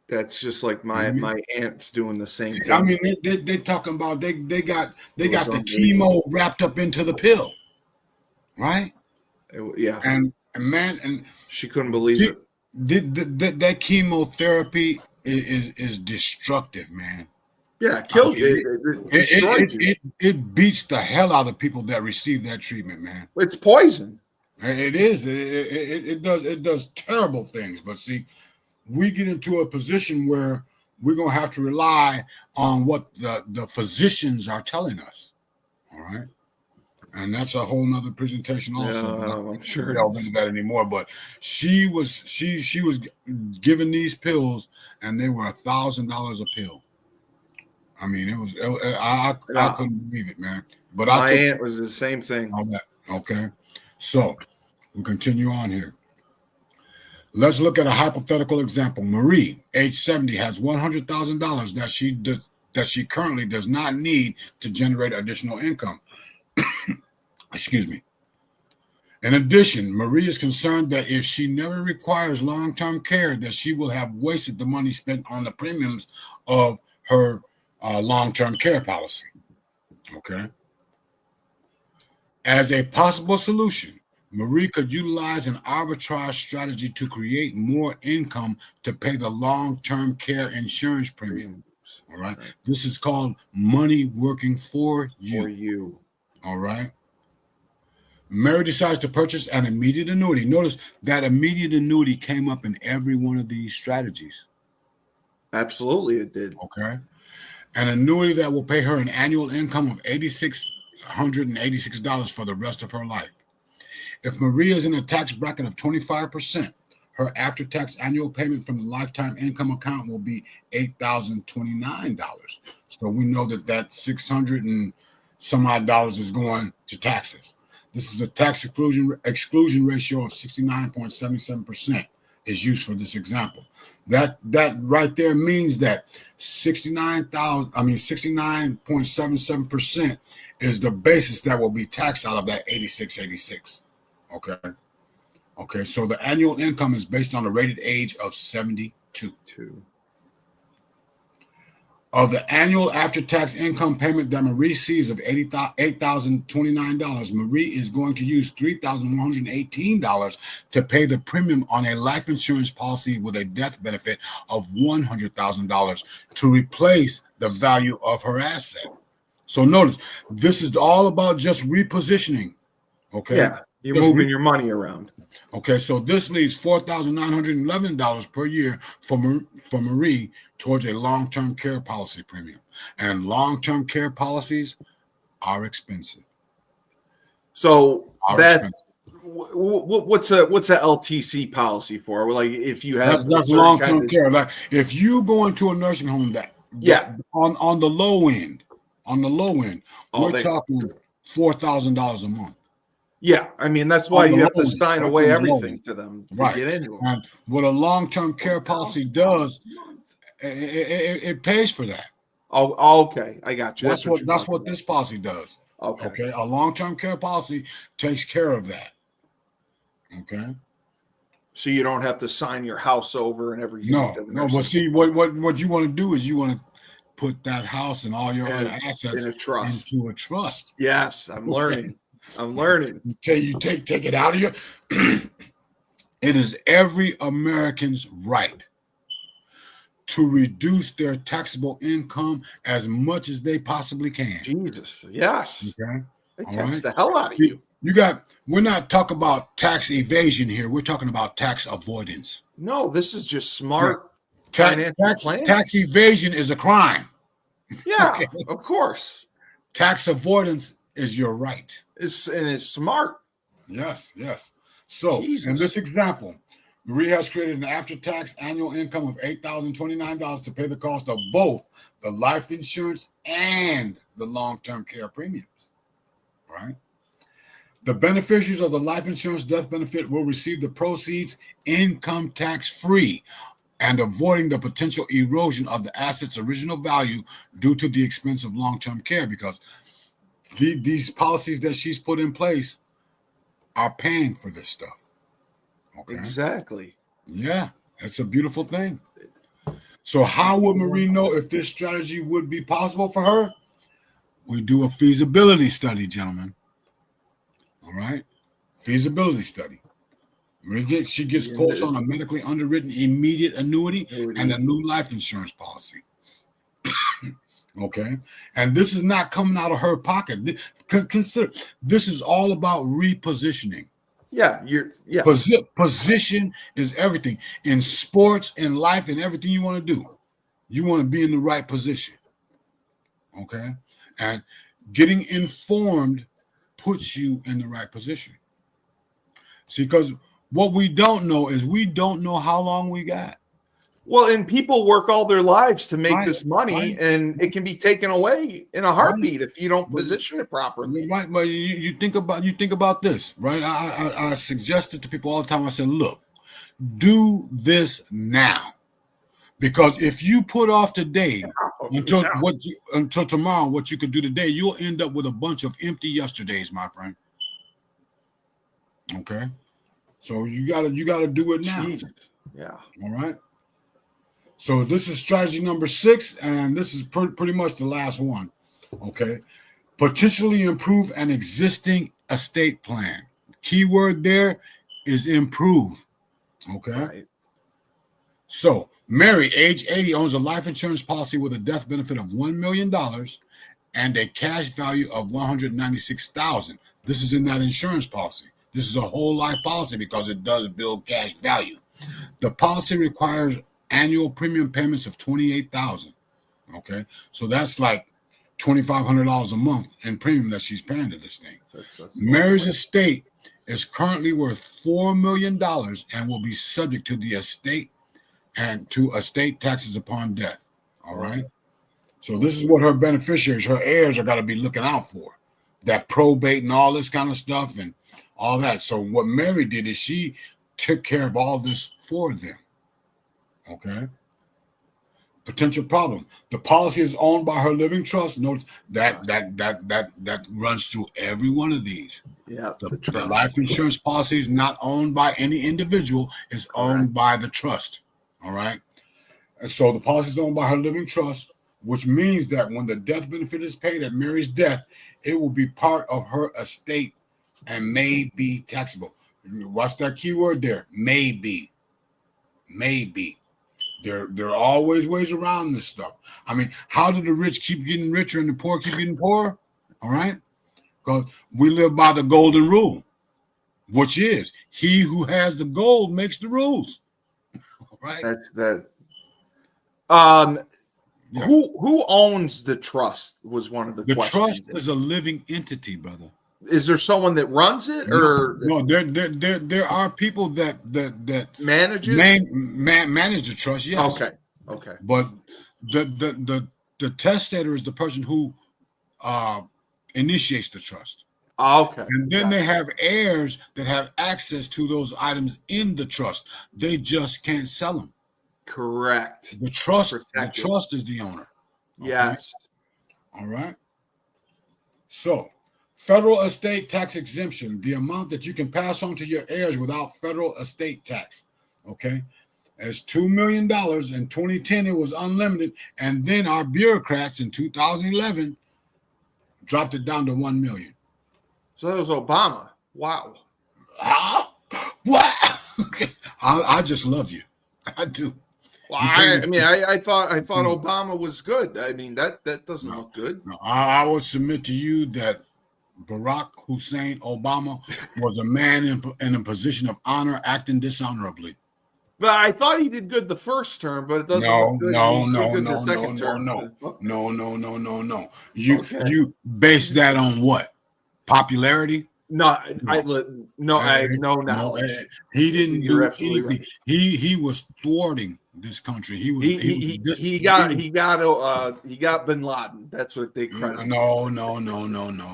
That's just like my aunt's doing the same thing. I mean, they talking about they got the chemo wrapped up into the pill, right? Yeah, and man, and she couldn't believe it. That chemotherapy is destructive, man. Yeah, it kills you. It beats the hell out of people that receive that treatment, man. It's poison. It is. It does terrible things. But see, we get into a position where we're gonna have to rely on what the physicians are telling us. All right. And that's a whole nother presentation also. Yeah, I'm sure. Delve into that anymore. But she was given these pills, and they were $1,000 a pill. I mean, it was. I couldn't believe it, man. But my aunt was the same thing. Okay, so we'll continue on here. Let's look at a hypothetical example. Marie, age 70, has $100,000 that she currently does not need to generate additional income. Excuse me. In addition, Marie is concerned that if she never requires long-term care, that she will have wasted the money spent on the premiums of her long-term care policy. Okay. As a possible solution, Marie could utilize an arbitrage strategy to create more income to pay the long-term care insurance premium. All right. This is called money working for you. All right. Mary decides to purchase an immediate annuity. Notice that immediate annuity came up in every one of these strategies. Absolutely, it did. Okay. An annuity that will pay her an annual income of $8,686 for the rest of her life. If Maria is in a tax bracket of 25%, her after-tax annual payment from the lifetime income account will be $8,029. So we know that $600 and some odd dollars is going to taxes. This is a tax exclusion ratio of 69.77% is used for this example. That right there means that 69.77% is the basis that will be taxed out of that 8686. Okay. So the annual income is based on the rated age of 72. Of the annual after-tax income payment that Marie receives of $8,029, Marie is going to use $3,118 to pay the premium on a life insurance policy with a death benefit of $100,000 to replace the value of her asset. So notice, this is all about just repositioning. Okay. Yeah, you're moving your money around. Okay, so this leaves $4,911 per year for Marie towards a long-term care policy premium. And long-term care policies are expensive. So what's a LTC policy for? Like if you have that's long-term care. Like if you go into a nursing home on the low end, we're talking $4,000 a month. Yeah, I mean that's why you have to sign away everything to them to get into them. And what a long-term care policy does, it pays for that. Oh, okay, I got you. That's what this policy does. Okay, a long-term care policy takes care of that. Okay, so you don't have to sign your house over and everything. No. But see, what you want to do is you want to put that house and all your other assets into a trust. Yes, I'm learning. Until you take it out of your. It is every American's right to reduce their taxable income as much as they possibly can. Jesus, yes. Okay. They tax the hell out of you. We're not talking about tax evasion here. We're talking about tax avoidance. No, this is just smart tax evasion is a crime. Yeah, okay. Of course. Tax avoidance is your right. It's smart. Yes. So in this example, Marie has created an after-tax annual income of $8,029 to pay the cost of both the life insurance and the long-term care premiums. Right? The beneficiaries of the life insurance death benefit will receive the proceeds income tax-free and avoiding the potential erosion of the asset's original value due to the expense of long-term care, because these policies that she's put in place are paying for this stuff. Okay. Exactly. Yeah, that's a beautiful thing. So how would Marie know if this strategy would be possible for her? We do a feasibility study, gentlemen. All right? Feasibility study. She gets quotes on a medically underwritten immediate annuity and a new life insurance policy. Okay? And this is not coming out of her pocket. Consider, this is all about repositioning. Yeah, Position is everything in sports, in life, and everything you want to do. You want to be in the right position. Okay? And getting informed puts you in the right position. See, because what we don't know is we don't know how long we got. Well, and people work all their lives to make this money, and it can be taken away in a heartbeat if you don't position it properly. Right, but you think about this, right? I suggest it to people all the time. I said, look, do this now, because if you put off today until tomorrow, what you could do today, you'll end up with a bunch of empty yesterdays, my friend. Okay, so you gotta do it now. Jeez. Yeah. All right. So this is strategy number 6, and this is pretty much the last one. Okay. Potentially improve an existing estate plan. Keyword there is improve. Okay. Right. So Mary, age 80, owns a life insurance policy with a death benefit of $1 million and a cash value of $196,000. This is in that insurance policy. This is a whole life policy because it does build cash value. The policy requires annual premium payments of $28,000. Okay, so that's like $2,500 a month in premium that she's paying to this thing. Mary's estate is currently worth $4 million and will be subject to the estate and to estate taxes upon death. All right. So this is what her beneficiaries, her heirs, are got to be looking out for. That probate and all this kind of stuff and all that. So what Mary did is she took care of all this for them. Okay. Potential problem. The policy is owned by her living trust. Notice that runs through every one of these. Yeah. The life insurance policy is not owned by any individual. It's owned by the trust. All right. And so the policy is owned by her living trust, which means that when the death benefit is paid at Mary's death, it will be part of her estate and may be taxable. Watch that keyword there. May be. There are always ways around this stuff. I mean, how do the rich keep getting richer and the poor keep getting poorer? All right? Because we live by the golden rule, which is he who has the gold makes the rules. All right? That's that. Yeah. Who owns the trust was one of the questions. The trust is a living entity, brother. Is there someone that runs it, or no? There are people that manage it, manage the trust. Yes. Okay. But the testator is the person who initiates the trust. Okay. And then they have heirs that have access to those items in the trust. They just can't sell them. Correct. The trust is the owner. Okay? Yes. All right. So. Federal estate tax exemption, the amount that you can pass on to your heirs without federal estate tax, okay? As $2 million. In 2010, it was unlimited. And then our bureaucrats in 2011 dropped it down to $1 million. So that was Obama. Wow. What? I just love you. I do. Well, I thought Obama was good. I mean, that doesn't look good. No, I would submit to you that Barack Hussein Obama was a man in a position of honor acting dishonorably. But I thought he did good the first term, but it doesn't look good. No. You base that on what? Popularity? No, No, knowledge. he didn't You're do absolutely anything. right. He was thwarting this country. He got Bin Laden. That's what they credit. No.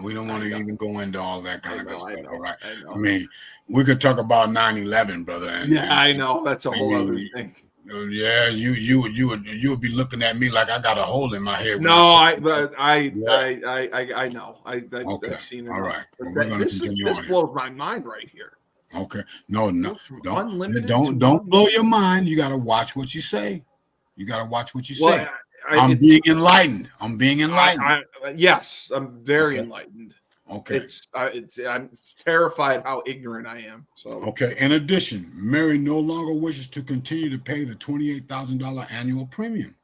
We don't want to even go into all that kind of good stuff. All right. I mean, we could talk about 9/11, brother. I know that's a whole other thing. Yeah, you would be looking at me like I got a hole in my head. No, I know. I've seen it. All right. Well, this blows my mind right here. Okay. No. Unlimited. Don't blow your mind. You got to watch what you say. Well, I'm being enlightened. Yes, I'm very enlightened. Okay. I'm terrified how ignorant I am. So okay. In addition, Mary no longer wishes to continue to pay the $28,000 annual premium.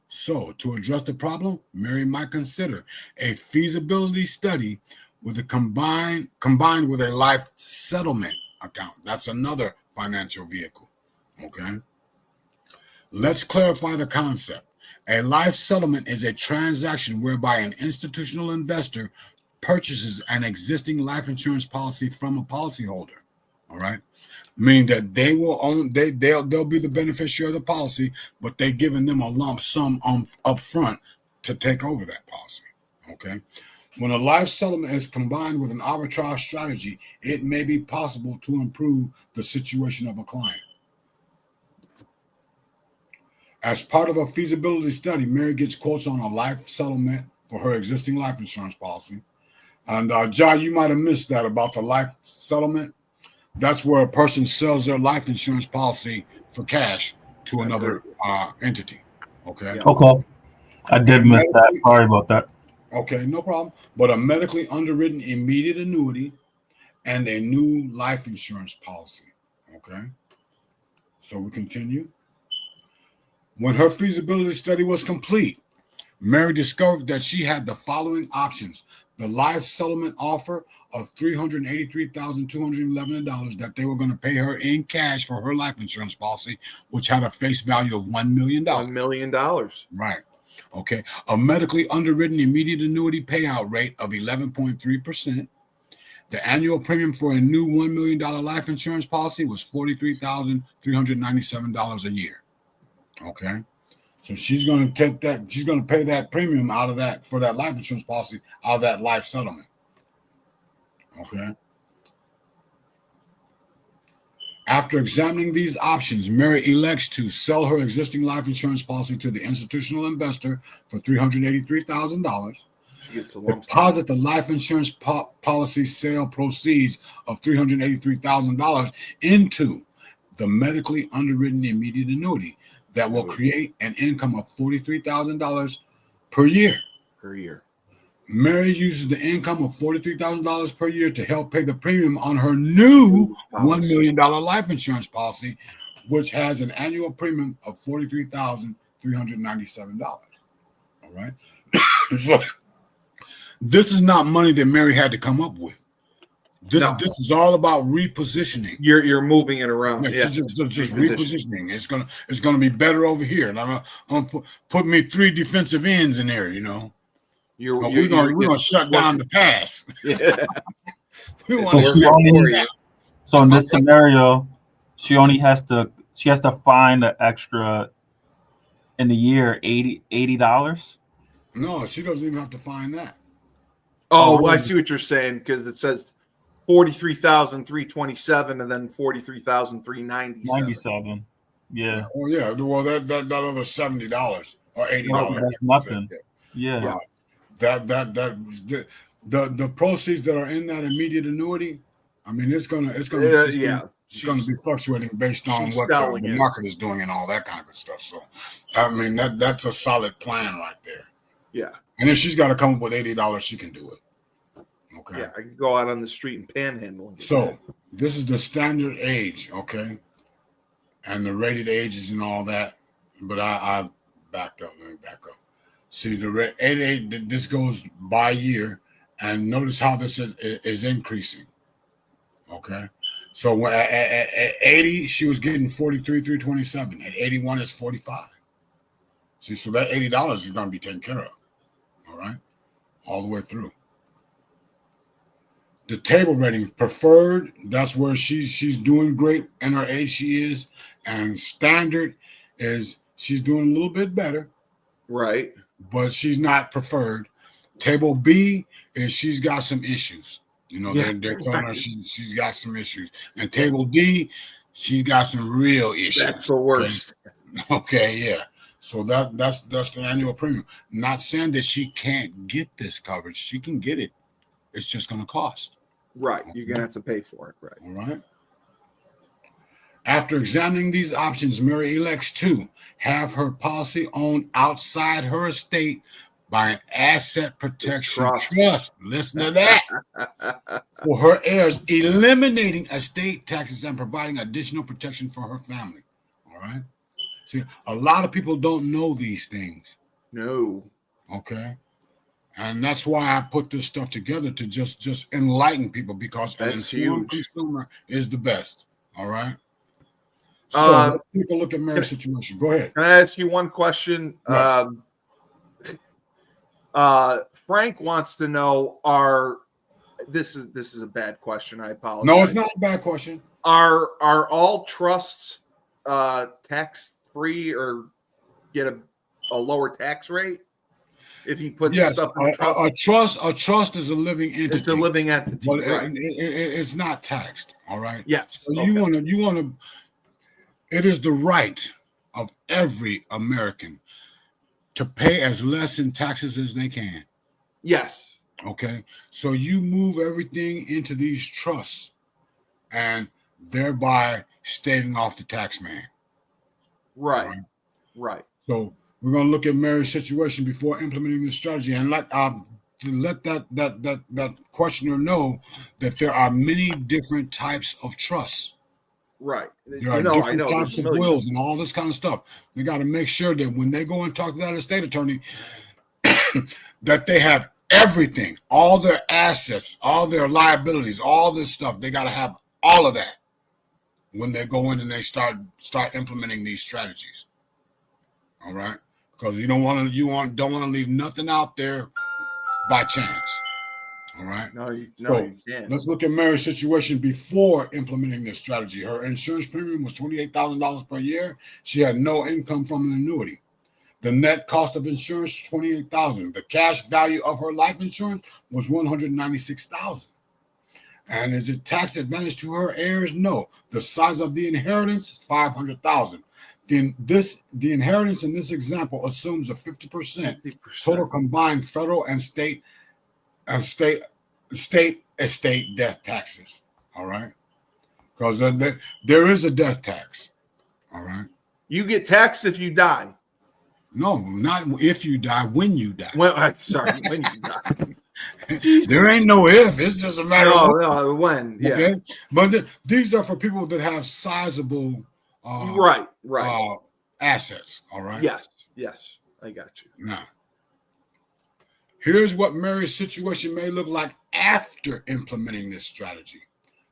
So, to address the problem, Mary might consider a feasibility study with a combined with a life settlement account. That's another financial vehicle. Okay. Let's clarify the concept. A life settlement is a transaction whereby an institutional investor purchases an existing life insurance policy from a policyholder. All right, meaning that they will own, they'll be the beneficiary of the policy, but they're giving them a lump sum up front to take over that policy. Okay, when a life settlement is combined with an arbitrage strategy, it may be possible to improve the situation of a client. As part of a feasibility study, Mary gets quotes on a life settlement for her existing life insurance policy. And John, you might have missed that about the life settlement. That's where a person sells their life insurance policy for cash to another entity. Okay. Okay. I did miss that. Sorry about that. Okay, no problem. But a medically underwritten immediate annuity and a new life insurance policy. Okay. So we continue. When her feasibility study was complete, Mary discovered that she had the following options: the life settlement offer of $383,211 that they were going to pay her in cash for her life insurance policy, which had a face value of $1 million. $1 million. Right. Okay. A medically underwritten immediate annuity payout rate of 11.3%. The annual premium for a new $1 million life insurance policy was $43,397 a year. Okay. So she's going to take that. She's going to pay that premium out of that for that life insurance policy out of that life settlement. Okay. After examining these options, Mary elects to sell her existing life insurance policy to the institutional investor for $383,000. Deposit the life insurance policy sale proceeds of $383,000 into the medically underwritten immediate annuity that will create an income of $43,000 per year. Mary uses the income of $43,000 per year to help pay the premium on her new $1 million life insurance policy, which has an annual premium of $43,397. All right. So this is not money that Mary had to come up with. This is all about repositioning. You're moving it around. Yes, just repositioning. It's gonna be better over here, and I'm gonna put me 3 defensive ends in there. You know. We're gonna shut down the pass. Yeah. So in this scenario, she has to find an extra in the year $80. No, she doesn't even have to find that. Oh, well, I see what you're saying, because it says 43,327 and then 43,397. Yeah. Oh yeah. Well, that other $70 or $80. That's nothing. Yeah. The proceeds that are in that immediate annuity, I mean, it's gonna be fluctuating based on what the market is doing and all that kind of stuff. So, I mean, that's a solid plan right there. Yeah. And if she's got to come up with $80, she can do it. Okay. Yeah, I can go out on the street and panhandle. So this is the standard age, okay, and the rated ages and all that. But I backed up. Let me back up. See, the age, this goes by year, and notice how this is increasing. Okay, so when, at 80, she was getting $43,327. At 81, it's $45. See, so that $80 is going to be taken care of. All right, all the way through. The table rating preferred, that's where she's doing great in her age she is. And standard is she's doing a little bit better. Right. But she's not preferred. Table B is she's got some issues. They're telling her she's got some issues. And table D, she's got some real issues. That's the worst. Okay, yeah. So that's the annual premium. Not saying that she can't get this coverage. She can get it. It's just going to cost. Right. You're going to have to pay for it. Right. All right. After examining these options, Mary elects to have her policy owned outside her estate by an asset protection trust. Listen to that. For her heirs, eliminating estate taxes and providing additional protection for her family. All right. See, a lot of people don't know these things. No. Okay. And that's why I put this stuff together to just enlighten people, because an informed consumer is the best. All right. So let's take a look at Mary's situation. Go ahead. Can I ask you one question? Yes. Frank wants to know: this is a bad question. I apologize. No, it's not a bad question. Are all trusts tax free or get a lower tax rate if you put stuff in a trust is a living entity. It's a living entity, but right. It's not taxed. All right. Yes. So you want to. It is the right of every American to pay as less in taxes as they can. Yes. Okay. So you move everything into these trusts and thereby staving off the tax man. Right. Right. So we're going to look at Mary's situation before implementing this strategy, and let that questioner know that there are many different types of trusts. Right. There are different types of wills and all this kind of stuff. They got to make sure that when they go and talk to that estate attorney, that they have everything, all their assets, all their liabilities, all this stuff. They got to have all of that when they go in and they start implementing these strategies. All right, because you don't want to leave nothing out there by chance. All right. No, you can't. Let's look at Mary's situation before implementing this strategy. Her insurance premium was $28,000 per year. She had no income from an annuity. The net cost of insurance, $28,000. The cash value of her life insurance was $196,000. And is it tax advantage to her heirs? No. The size of the inheritance, $500,000. The inheritance in this example assumes a 50% total combined federal and state estate death taxes. All right, because there is a death tax. All right, you get taxed if you die. No, not if you die. When you die. Well, when you die. There ain't no if. It's just a matter of when. Yeah. Okay, but these are for people that have sizable. Right. Assets. All right. Yes. I got you. Now, here's what Mary's situation may look like after implementing this strategy.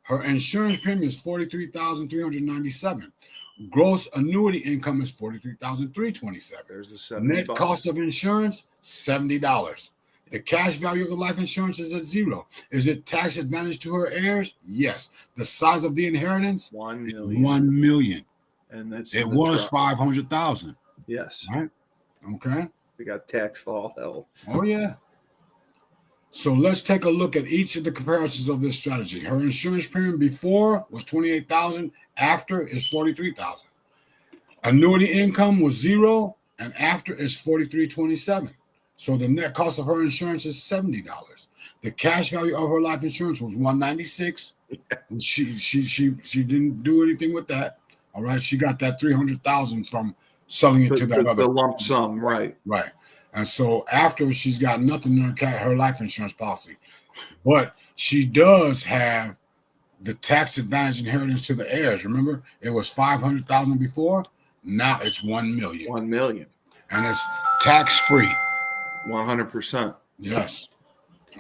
Her insurance premium is $43,397. Gross annuity income is $43,327. There's the net cost of insurance, $70. The cash value of the life insurance is at $0. Is it tax advantage to her heirs? Yes. The size of the inheritance? $1 million. $1 million. And it was $500,000. Yes. Right. Okay. They got taxed all hell. Oh yeah. So let's take a look at each of the comparisons of this strategy. Her insurance premium before was $28,000. After is $43,000. Annuity income was $0, and after is $43.27. So the net cost of her insurance is $70. The cash value of her life insurance was $196. She didn't do anything with that. All right, she got that $300,000 from selling it to that other lump sum, right? Right. And so after, she's got nothing in her life insurance policy, but she does have the tax advantage inheritance to the heirs. Remember, it was $500,000 before. Now it's $1 million. $1 million, and it's tax free. 100%. Yes.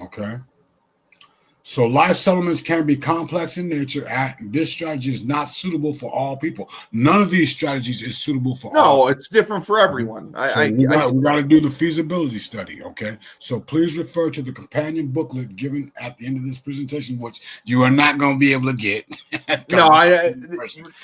Okay. So life settlements can be complex in nature, and this strategy is not suitable for all people. None of these strategies is suitable for all. No, it's different for everyone. We got to do the feasibility study, okay? So please refer to the companion booklet given at the end of this presentation, which you are not going to be able to get. No,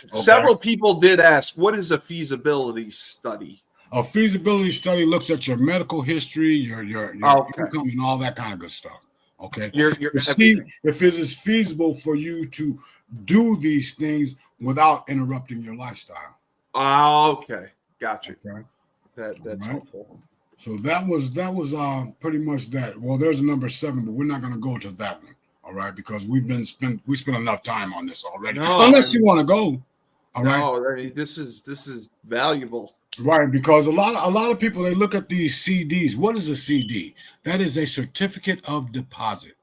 several people did ask, what is a feasibility study? A feasibility study looks at your medical history, your income, and all that kind of good stuff. Okay, to see if it is feasible for you to do these things without interrupting your lifestyle. Okay, gotcha. Okay. That's helpful. So that was pretty much that. Well, there's a number 7, but we're not going to go to that one. All right, because we spent enough time on this already. Unless you want to go. All right. No, this is valuable. Right, because a lot of people, they look at these CDs. What is a CD? That is a certificate of deposit.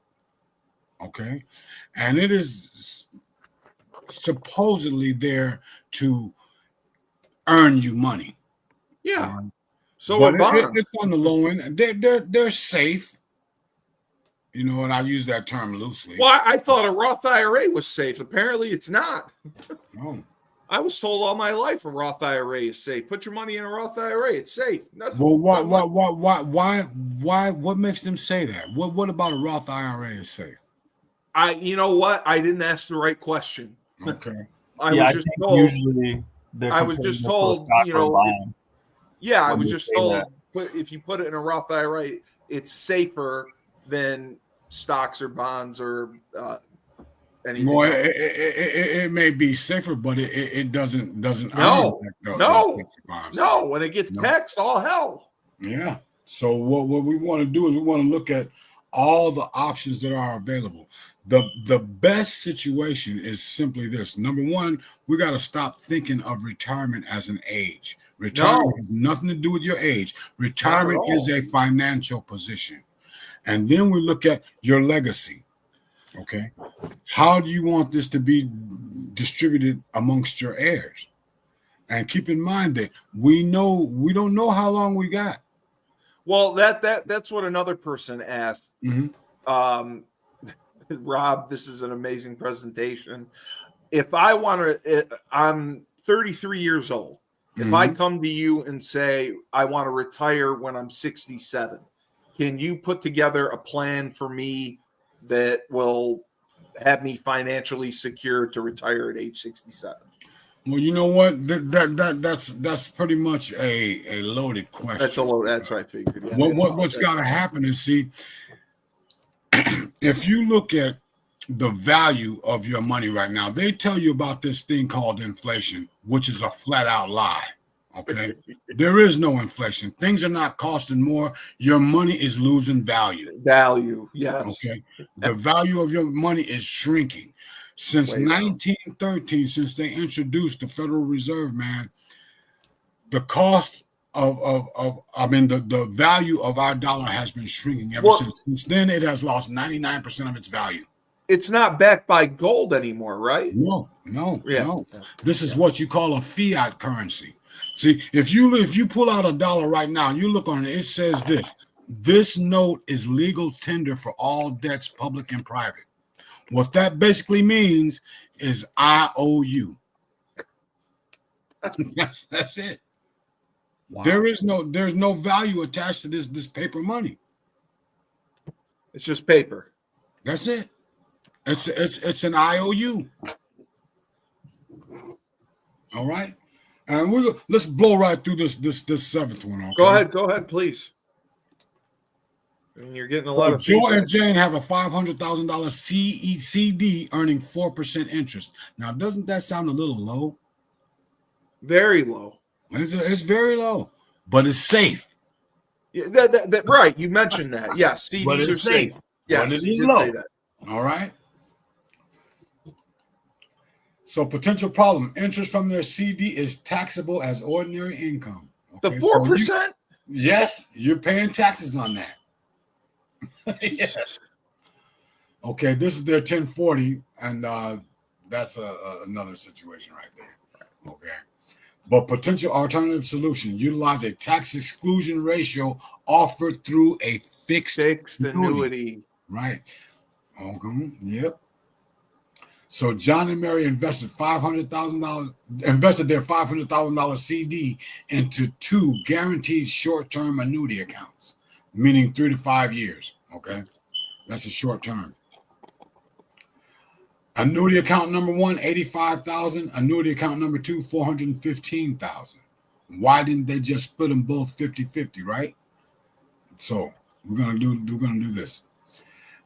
Okay, and it is supposedly there to earn you money. Yeah. So but it's on the low end. They're safe. You know, and I use that term loosely. Well, I thought a Roth IRA was safe. Apparently, it's not. No. I was told all my life a Roth IRA is safe. Put your money in a Roth IRA; it's safe. Well, why? What makes them say that? What about a Roth IRA is safe? You know what? I didn't ask the right question. Okay. I was just told. Usually, I was just told. You know. I was just told. If you put it in a Roth IRA, it's safer than stocks or bonds or. Anything. Well, it may be safer, but it doesn't. No. When it gets taxed, all hell. Yeah. So what we want to do is we want to look at all the options that are available. The best situation is simply this. Number one, we got to stop thinking of retirement as an age. Retirement has nothing to do with your age. Retirement is a financial position, and then we look at your legacy. Okay, how do you want this to be distributed amongst your heirs? And keep in mind that we don't know how long we got. Well, that's what another person asked. Mm-hmm. Rob, this is an amazing presentation. If I want to, I'm 33 years old. If Mm-hmm. I come to you and say I want to retire when I'm 67, can you put together a plan for me that will have me financially secure to retire at age 67? Well, you know what? That's pretty much a loaded question. That's what I figured. Yeah, what's got to happen is, see, if you look at the value of your money right now, they tell you about this thing called inflation, which is a flat out lie. Okay, there is no inflation. Things are not costing more. Your money is losing value. Yes. Okay, the value of your money is shrinking. Since 1913, since they introduced the Federal Reserve, man, the cost the value of our dollar has been shrinking ever since. Since then, it has lost 99% of its value. It's not backed by gold anymore, right? No. This is what you call a fiat currency. See, if you pull out a dollar right now and you look on it, it says this note is legal tender for all debts, public and private. What that basically means is I owe you. That's it. Wow. There's no value attached to this paper money. It's just paper. That's it. It's an IOU. All right. And let's blow right through this 7th one. Okay? Go ahead, please. I mean, you're getting a lot of Joe and Jane have a $500,000 CD earning 4% interest. Now, doesn't that sound a little low? Very low. It's very low, but it's safe. Yeah, that right. You mentioned that. Yes, CDs are safe. Yes, but it is low. Say that. All right. So potential problem: interest from their CD is taxable as ordinary income. Okay, the 4%? Yes, you're paying taxes on that. Yes. Okay, this is their 1040, and that's another situation right there. Okay. But potential alternative solution: utilize a tax exclusion ratio offered through a fixed annuity. Right. Okay. Yep. So John and Mary invested invested their $500,000 CD into 2 guaranteed short-term annuity accounts, meaning 3 to 5 years. Okay, that's a short term. Annuity account number 1, 85,000. Annuity account number 2, 415,000. Why didn't they just split them both 50-50, right? So we're gonna do this.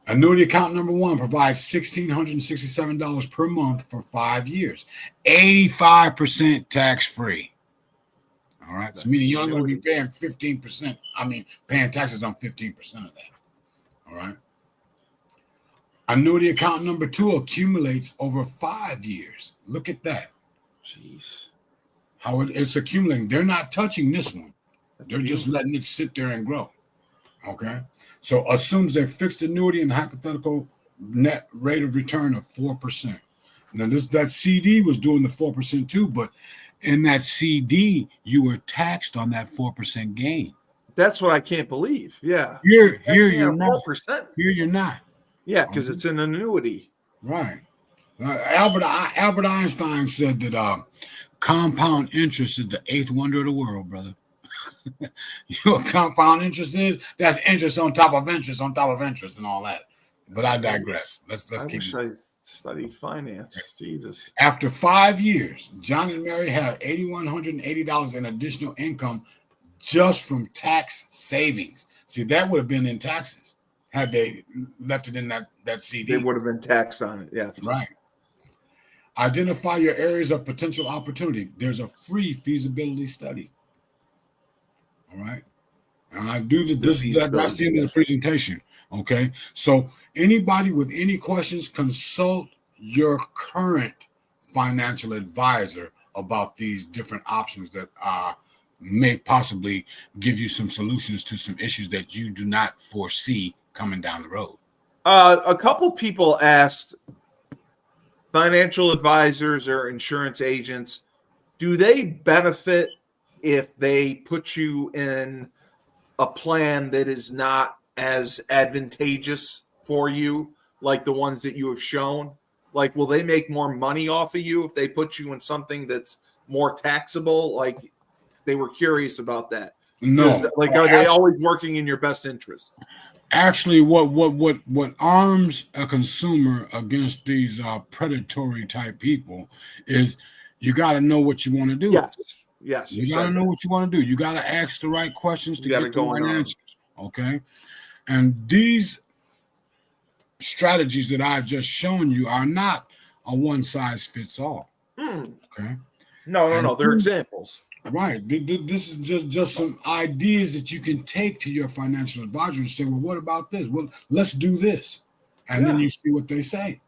Annuity account number 1 provides $1,667 per month for 5 years, 85% tax-free. All right, so meaning you're only going to be paying 15%. Paying taxes on 15% of that. All right. Annuity account number 2 accumulates over 5 years. Look at that. Jeez. How it's accumulating. They're not touching this one. They're just letting it sit there and grow. Okay. So assumes a fixed annuity and hypothetical net rate of return of 4%. Now that CD was doing the 4% too, but in that CD, you were taxed on that 4% gain. That's what I can't believe. Yeah. Here you're not. 4%. Here you're not. Yeah, because it's an annuity. Right. Albert Einstein said that compound interest is the 8th wonder of the world, brother. You know what compound interest is? That's interest on top of interest on top of interest and all that. But I digress. Let's keep it. I studied finance. Jesus. After 5 years, John and Mary have $8,180 in additional income just from tax savings. See, that would have been in taxes had they left it in that CD. They would have been taxed on it. Yeah. Right. Identify your areas of potential opportunity. There's a free feasibility study. All right. And I do that's the end of the presentation. Okay. So anybody with any questions, consult your current financial advisor about these different options that may possibly give you some solutions to some issues that you do not foresee coming down the road. A couple people asked, financial advisors or insurance agents, do they benefit if they put you in a plan that is not as advantageous for you, like the ones that you have shown? Like, will they make more money off of you if they put you in something that's more taxable? Like, they were curious about that. No. Like, are they always working in your best interest? Actually, what arms a consumer against these predatory type people is you got to know what you want to do. Yes. You got to know what you want to do. You got to ask the right questions to get the right answers. Okay. And these strategies that I've just shown you are not a one size fits all. Okay. No. They're examples. Right. This is just some ideas that you can take to your financial advisor and say, well, what about this? Well, let's do this. And then you see what they say.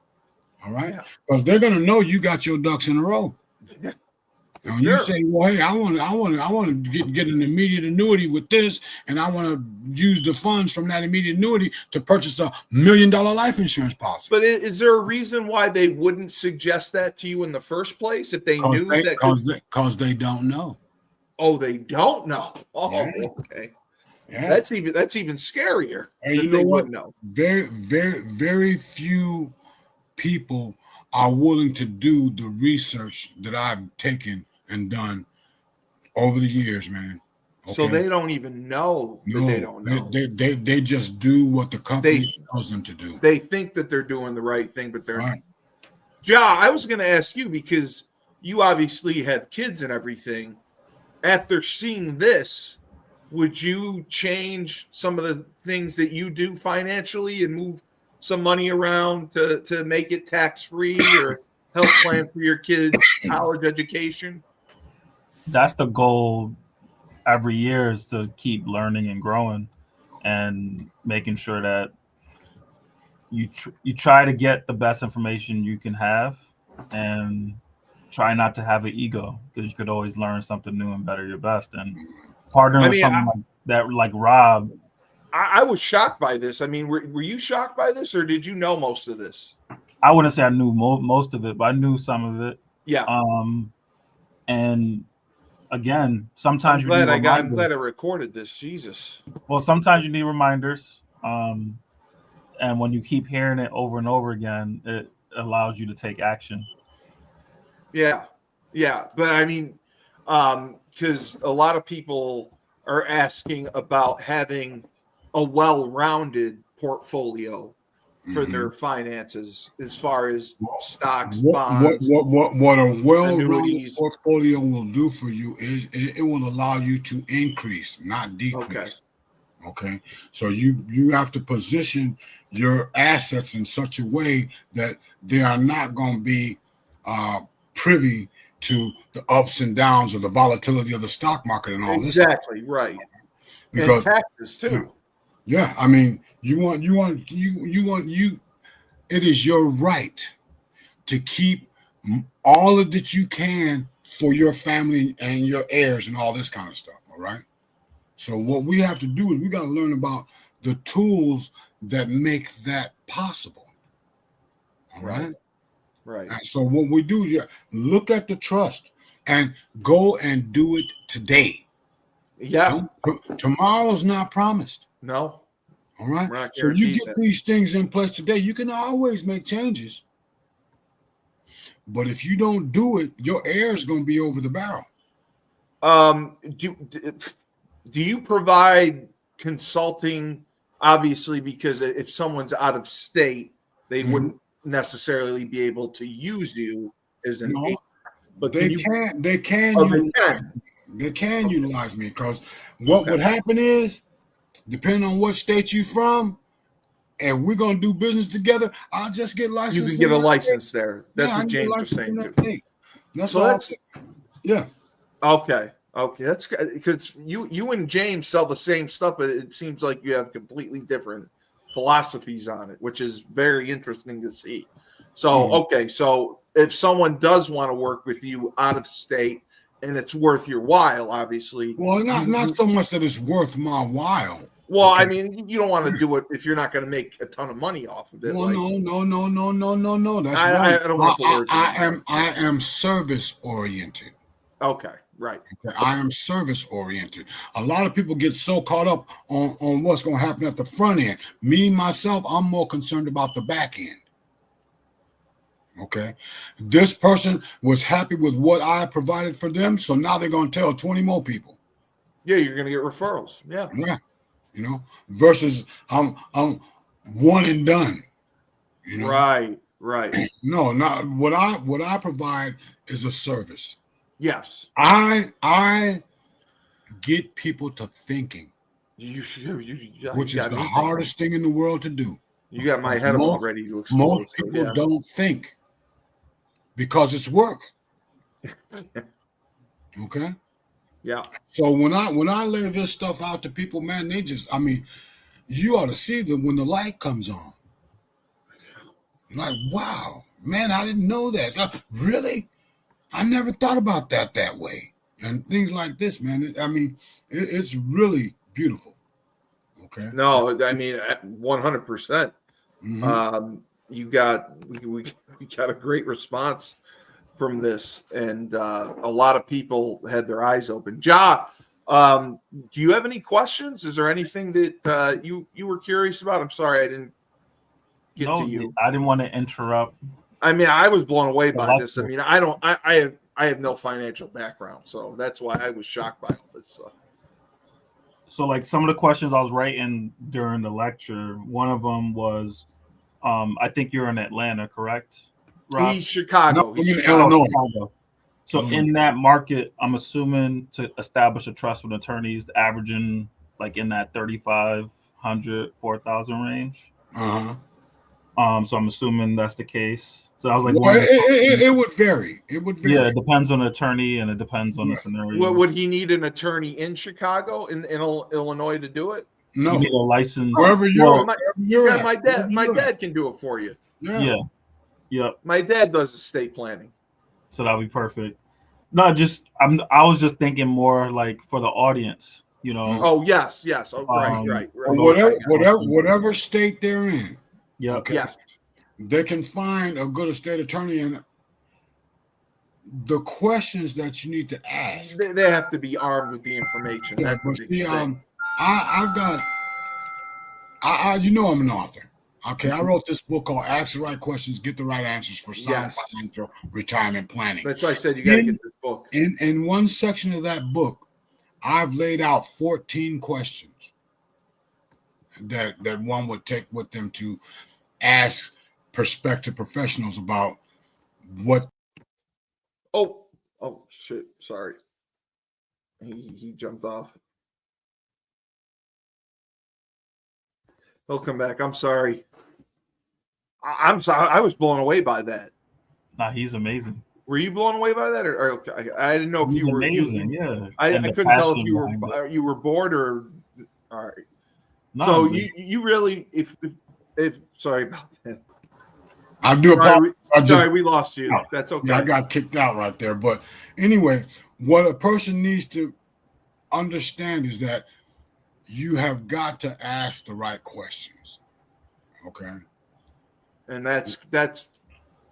All right. Because they're going to know you got your ducks in a row. Yeah. And you say, well, hey, I want to get an immediate annuity with this, and I want to use the funds from that immediate annuity to purchase $1 million life insurance policy. But is there a reason why they wouldn't suggest that to you in the first place if they knew that? Because they don't know. Oh, they don't know. Oh, okay. Yeah. That's even scarier. And you know what? No. Very, very, very few people are willing to do the research that I've taken and done over the years, man. Okay? So they don't even know that they don't know. They just do what the company tells them to do. They think that they're doing the right thing, but they're not. Ja, I was going to ask you, because you obviously have kids and everything. After seeing this, would you change some of the things that you do financially and move some money around to make it tax-free or help plan for your kids' college education? That's the goal every year, is to keep learning and growing and making sure that you try to get the best information you can have and try not to have an ego, because you could always learn something new and better your best. And partnering with someone like that, like Rob. I was shocked by this. I mean, were you shocked by this, or did you know most of this? I wouldn't say I knew most of it, but I knew some of it. Yeah. And again, sometimes I'm glad I recorded this. Jesus. Well, sometimes you need reminders. And when you keep hearing it over and over again, it allows you to take action. Yeah. But I mean, because a lot of people are asking about having a well-rounded portfolio for their finances, as far as stocks, bonds, what a well-rounded annuities. portfolio will do for you is it will allow you to increase, not decrease. Okay. So you have to position your assets in such a way that they are not going to be privy to the ups and downs or the volatility of the stock market and all this. Exactly, right. Because and taxes too. Yeah, I mean, it is your right to keep all of that you can for your family and your heirs and all this kind of stuff. All right. So what we have to do is we got to learn about the tools that make that possible. All right. Right. And so what we do here, look at the trust and go and do it today. Yeah. Tomorrow's not promised. No. All right. So you get these things in place today. You can always make changes. But if you don't do it, your heir is going to be over the barrel. Do you provide consulting? Obviously, because if someone's out of state, they wouldn't necessarily be able to use you as an agent. But they can utilize me, because what would happen is, depending on what state you're from, and we're going to do business together, I'll just get licensed. You can get a license there. That's what James was saying too. That's all. Yeah. Okay. That's because you and James sell the same stuff, but it seems like you have completely different philosophies on it, which is very interesting to see. So, okay. So if someone does want to work with you out of state and it's worth your while, obviously. Well, not so much that it's worth my while. Well, I mean, you don't want to do it if you're not going to make a ton of money off of it. Well, no. That's I don't want to put words I am service oriented. Okay, right. Okay, I am service oriented. A lot of people get so caught up on what's going to happen at the front end. Me, myself, I'm more concerned about the back end. Okay. This person was happy with what I provided for them, so now they're going to tell 20 more people. Yeah, you're going to get referrals. Yeah. Yeah. You know, versus I'm one and done. You know? Right. No, not what I provide is a service. Yes. I get people to thinking, which is the hardest thing in the world to do. You got my head about ready to explode. Most people don't think because it's work. Okay. Yeah. So when I lay this stuff out to people, man, you ought to see them when the light comes on. I'm like, wow, man, I didn't know that. Really? I never thought about that way. And things like this, man. It's really beautiful. Okay. No, 100%. We got a great response from this, and a lot of people had their eyes open. Ja, do you have any questions? Is there anything that you were curious about? I'm sorry I didn't get to you. I didn't want to interrupt. I mean, I was blown away by this. I mean, I have no financial background, so that's why I was shocked by all this stuff. So, like, some of the questions I was writing during the lecture, one of them was, I think you're in Atlanta, correct? Rob? He's Chicago. No, he's Illinois. Chicago. So in that market, I'm assuming to establish a trust with attorneys, averaging like in that 3,500, 4,000 range. Uh-huh. So I'm assuming that's the case. So I was like, it would vary. It would vary. Yeah, it depends on the attorney and it depends on the scenario. Well, would he need an attorney in Chicago, in Illinois, to do it? No, you need a license. Wherever you're at. My dad can do it for you. Yeah. Yep. My dad does estate planning. So that'll be perfect. No, I was just thinking more like for the audience, you know. Oh, yes. Oh, right. Whatever state they're in. Yeah. Okay. Yes. They can find a good estate attorney, and the questions that you need to ask. They have to be armed with the information. Yeah, but see, I've got, you know, I'm an author. Okay, I wrote this book called Ask the Right Questions, Get the Right Answers for Sound Financial Retirement Planning. That's why I said you got to get this book. In one section of that book, I've laid out 14 questions that one would take with them to ask prospective professionals about what. Oh shit! Sorry, he jumped off. He'll come back. I'm sorry. I'm sorry. I was blown away by that. Nah, he's amazing. Were you blown away by that, or okay? I didn't know if He's you were. amazing. Yeah, I couldn't tell if you were bored or. All right. No, so you really if sorry about that. I do apologize. Sorry, we lost you. That's okay. I got kicked out right there. But anyway, what a person needs to understand is that you have got to ask the right questions. Okay. And that's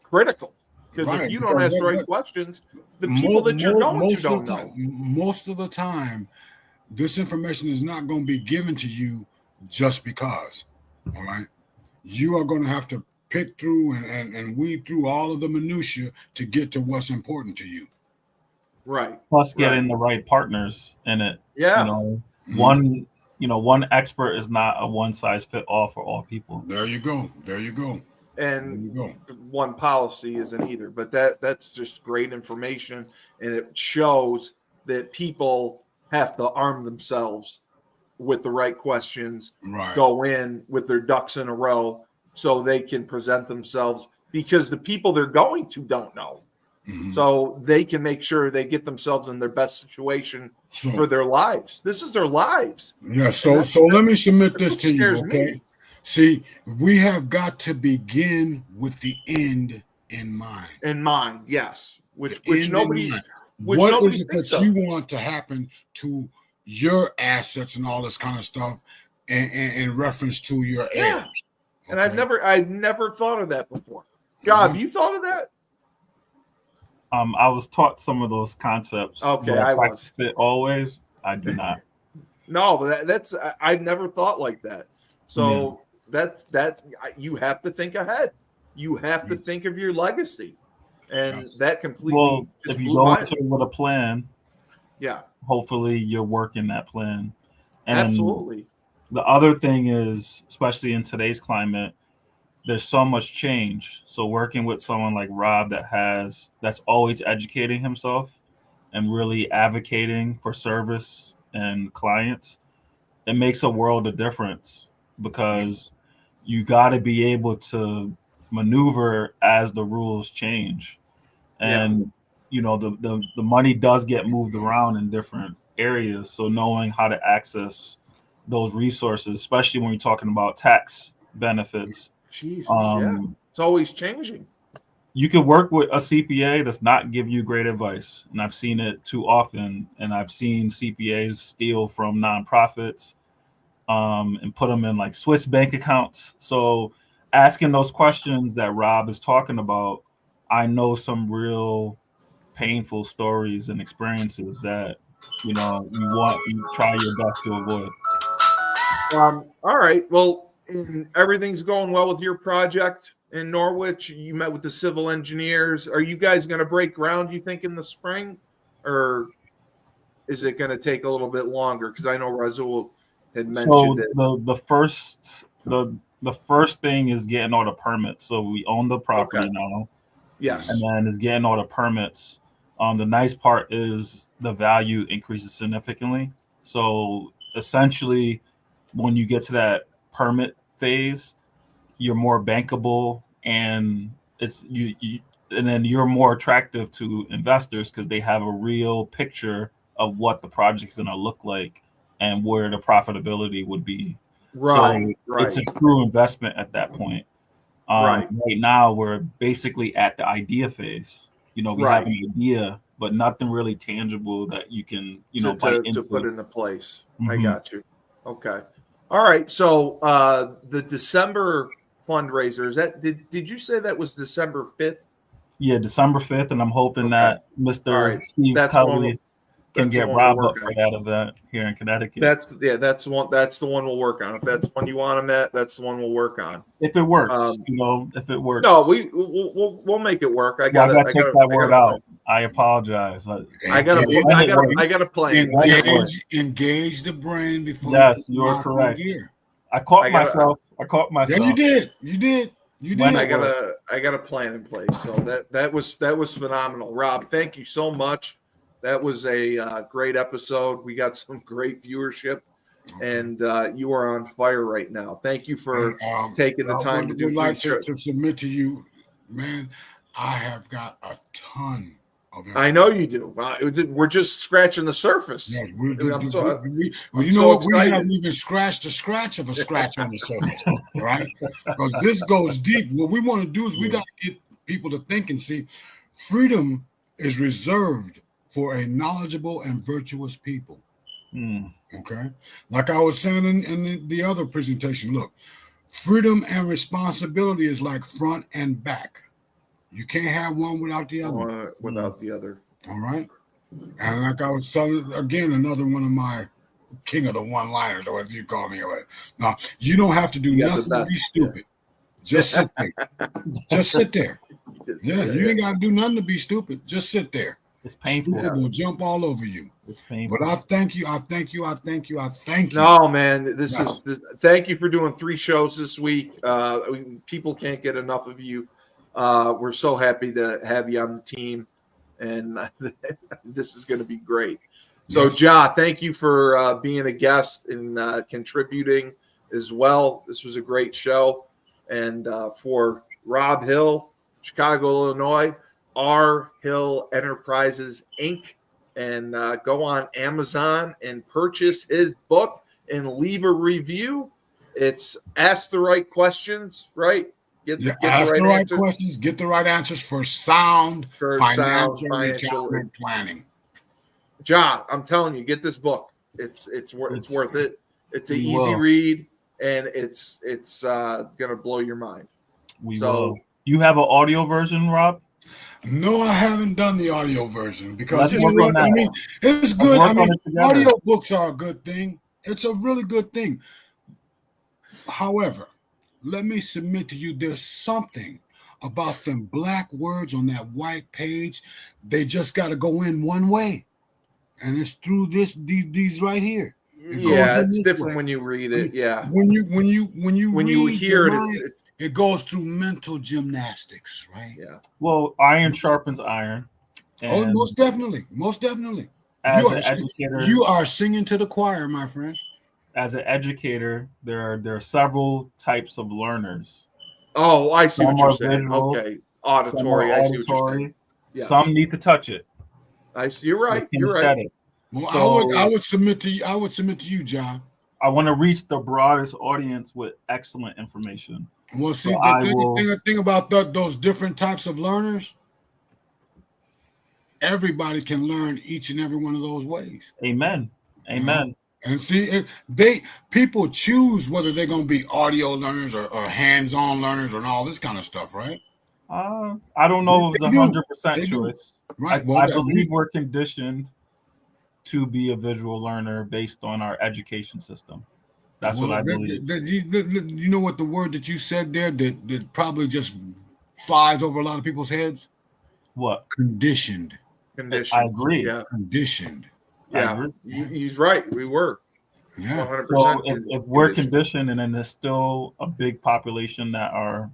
critical. Because if you don't ask the right questions, the people that you're going to don't know. Most of the time, this information is not going to be given to you just because. All right. You are going to have to pick through and weed through all of the minutia to get to what's important to you. Right. Plus getting the right partners in it. Yeah. One expert is not a one size fit all for all people. There you go. And one policy isn't either, but that's just great information, and it shows that people have to arm themselves with the right questions, go in with their ducks in a row so they can present themselves, because the people they're going to don't know. Mm-hmm. So they can make sure they get themselves in their best situation for their lives. This is their lives. Yeah. So let me submit this to you. Okay. Me. See, we have got to begin with the end in mind. In mind, yes. Which nobody. What is it that you want to happen to your assets and all this kind of stuff, in reference to your heirs? Okay? And I've never thought of that before. God, have you thought of that? I was taught some of those concepts. Okay, I practice it always. I do not. No, but I've never thought like that. So that you have to think ahead. You have to think of your legacy, and that completely. Well, if you go into it with a plan, hopefully you're working that plan. And absolutely. The other thing is, especially in today's climate, there's so much change. So working with someone like Rob that's always educating himself and really advocating for service and clients, it makes a world of difference, because you got to be able to maneuver as the rules change. And the money does get moved around in different areas. So knowing how to access those resources, especially when you're talking about tax benefits. Jesus, it's always changing. You can work with a CPA that's not give you great advice, and I've seen it too often. And I've seen CPAs steal from nonprofits and put them in like Swiss bank accounts. So asking those questions that Rob is talking about, I know some real painful stories and experiences that you try your best to avoid. All right. Well, everything's going well with your project in Norwich. You met with the civil engineers. Are you guys going to break ground, you think, in the spring? Or is it going to take a little bit longer? Because I know Razul had mentioned it. The first thing is getting all the permits. So we own the property now. Yes. And then is getting all the permits. The nice part is the value increases significantly. So essentially, when you get to that permit phase, you're more bankable, and and then you're more attractive to investors because they have a real picture of what the project's going to look like and where the profitability would be. Right. It's a true investment at that point. Right now, we're basically at the idea phase. We have an idea, but nothing really tangible that you can, bite into. To put into place. Mm-hmm. I got you. Okay. All right. So the December fundraiser, did you say that was December 5th? Yeah, December 5th, and I'm hoping that Mr. Steve Kelly can That's the get one Rob we'll up work for on. that event here in Connecticut. That's the one. That's the one we'll work on. If that's the one you want him at, that's the one we'll work on. If it works, if it works. No, we'll make it work. I gotta gotta take that word out. I apologize. I got a plan. Engage the brain before. Yes, you are correct. I caught myself. Yeah, you did. You did. I got a plan in place. So that was phenomenal. Rob, thank you so much. That was a great episode. We got some great viewership, and you are on fire right now. Thank you for taking the time to do free shows. To submit to you, man. I have got a ton of information. I know you do. We're just scratching the surface. Yes, We haven't even scratched the scratch of a scratch on the surface, right? Because this goes deep. What we want to do is we got to get people to think and see. Freedom is reserved for a knowledgeable and virtuous people. Okay, like I was saying in the other presentation. Look, freedom and responsibility is like front and back. You can't have one without the other. All right. And like I was telling, again, another one of my king of the one-liners, or what you call me. Now, you don't have to do nothing to be stupid. Just sit there. Just sit there. Yeah, you ain't got to do nothing to be stupid. Just sit there. It's painful. Stupid will jump all over you. It's painful. But I thank you. No, man, thank you for doing 3 shows this week. People can't get enough of you. We're so happy to have you on the team, and this is going to be great. So, Ja, thank you for being a guest and contributing as well. This was a great show. And for Robb Hill, Chicago, Illinois, R Hill Enterprises, Inc., and go on Amazon and purchase his book and leave a review. It's Ask the Right Questions, right? Ask the right questions, get the right answers for sound financial retirement planning. Ja, I'm telling you, get this book. It's worth it. It's an easy read, and it's gonna blow your mind. You have an audio version, Rob? No, I haven't done the audio version because you know what? I mean, it's good. I mean, audio books are a good thing. It's a really good thing. However, let me submit to you, there's something about them black words on that white page. They just got to go in one way, and it's through these right here. It's different when you read it. When you hear it, it goes through mental gymnastics, right? Yeah. Well, iron sharpens iron. And most definitely. You are singing to the choir, my friend. As an educator, there are several types of learners. Oh, I see what you're saying. Okay, auditory. I see what you're saying. Yeah. Some need to touch it. I see. You're right. You're right. Well, so, I would submit to you, John. I want to reach the broadest audience with excellent information. Well, see, the thing about those different types of learners, everybody can learn each and every one of those ways. Amen. And see, people choose whether they're going to be audio learners or hands-on learners and all this kind of stuff, right? I don't know if it's 100% choice. Right. I believe we're conditioned to be a visual learner based on our education system. That's what I believe. You know what the word that you said there that probably just flies over a lot of people's heads? What? Conditioned. I agree. Yeah. Conditioned. Yeah, he's right. We were. Yeah. 100%. So if we're conditioned, and then there's still a big population that are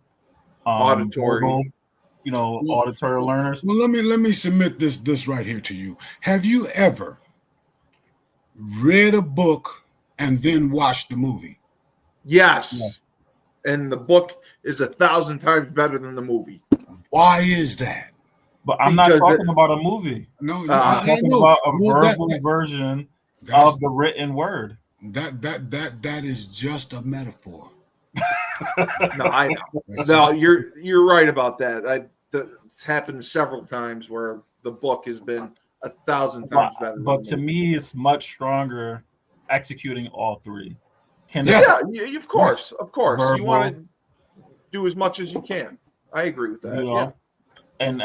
auditory, auditory learners. Well, let me submit this right here to you. Have you ever read a book and then watched the movie? Yes. Yeah. And the book is 1,000 times better than the movie. Why is that? But I'm not talking about a movie. No, I'm talking about a verbal version of the written word. That is just a metaphor. No, I know. No, you're right about that. It's happened several times where the book has been 1,000 times better. But to me, it's much stronger executing all 3. Of course. Verbal, you want to do as much as you can. I agree with that. Yeah. And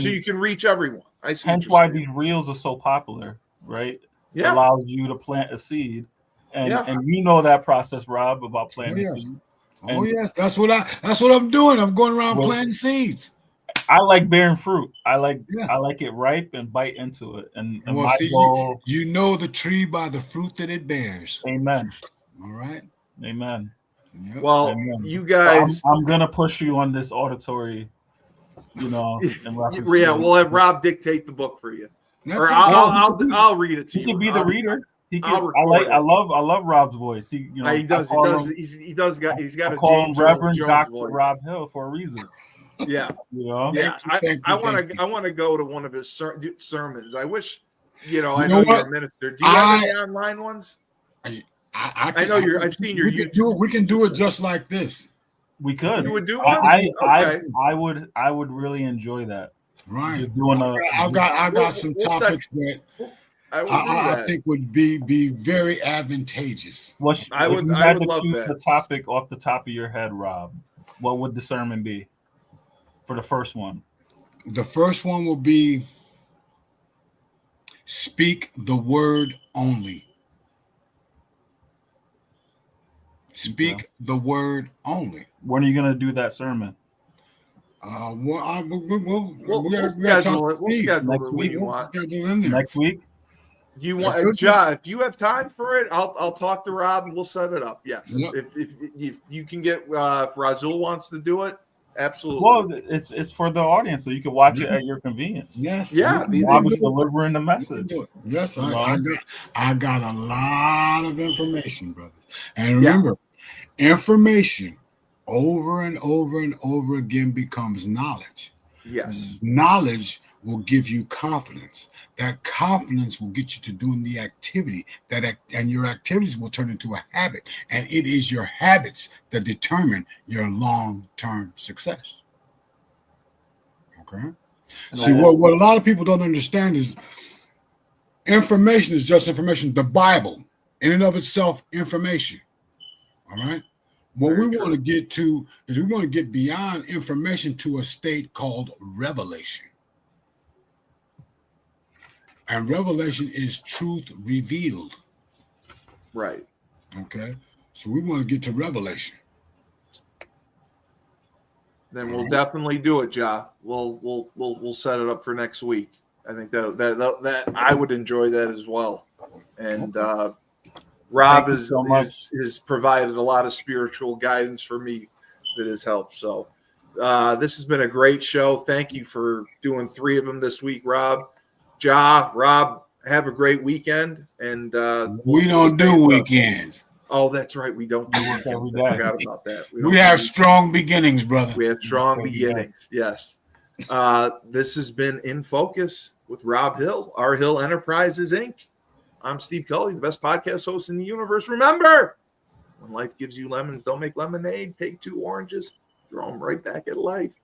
so you can reach everyone. I see. Hence why these reels are so popular, right? Yeah. Allows you to plant a seed. And Yeah. and you know that process, Rob, about planting yes. seeds. Oh And yes, that's what I'm doing. I'm going around Well, planting seeds. I like bearing fruit. I like Yeah. it ripe and bite into it. And Well, my see, goal, you know the tree by the fruit that it bears. amen. All right. Amen. Yep. Well, Amen. you So guys, I'm gonna push you on this auditory, in reference to we'll have Rob dictate the book for you, That's or it. I'll read it to he you. can be the reader. He can. I'll record I it. love Rob's voice. He does. He's got I a call him James Earl Reverend Jones Dr. voice. Robb Hill for a reason. Yeah. Thank you. I want to go to one of his sermons. I wish, I know what? you're a minister. Do you have any online ones? I know I've seen your YouTube. We can do it just like this. We could. You would do one? I would really enjoy that. Right. Just doing I got some topics that I think would be very advantageous. I would love choose that. the topic off the top of your head, Rob, what would the sermon be for the first one? The first one will be speak the word only. Speak the word only. When are you going to do that sermon? We'll schedule it. We'll schedule next it week. when you want. Next week? You want, John? If you have time for it, I'll talk to Rob and we'll set it up. Yes. Yep. If you can get Razul wants to do it, absolutely. Well, it's for the audience, so you can watch it at your convenience. Yes. Yeah. Rob is delivering the message. Yes, I got a lot of information, brothers. And remember, information over and over and over again becomes knowledge. Yes. Knowledge will give you confidence. That confidence will get you to doing the activity, and your activities will turn into a habit. And it is your habits that determine your long-term success. Okay? See, what a lot of people don't understand is information is just information. The Bible, in and of itself, information. All right? What we want to get to is we want to get beyond information to a state called revelation. And revelation is truth revealed. Right. Okay. So we want to get to revelation. Then we'll definitely do it, Ja. We'll set it up for next week. I think that I would enjoy that as well. And Rob has provided a lot of spiritual guidance for me that has helped. So this has been a great show. Thank you for doing 3 of them this week, Rob. Ja, Rob, have a great weekend. And we don't do weekends. Oh, that's right. We don't do weekends. I forgot about that. We have strong beginnings, brother. We have strong beginnings. Yes. This has been In Focus with Robb Hill, R Hill Enterprises, Inc. I'm Steve Cully, the best podcast host in the universe. Remember, when life gives you lemons, don't make lemonade. Take 2 oranges, throw them right back at life.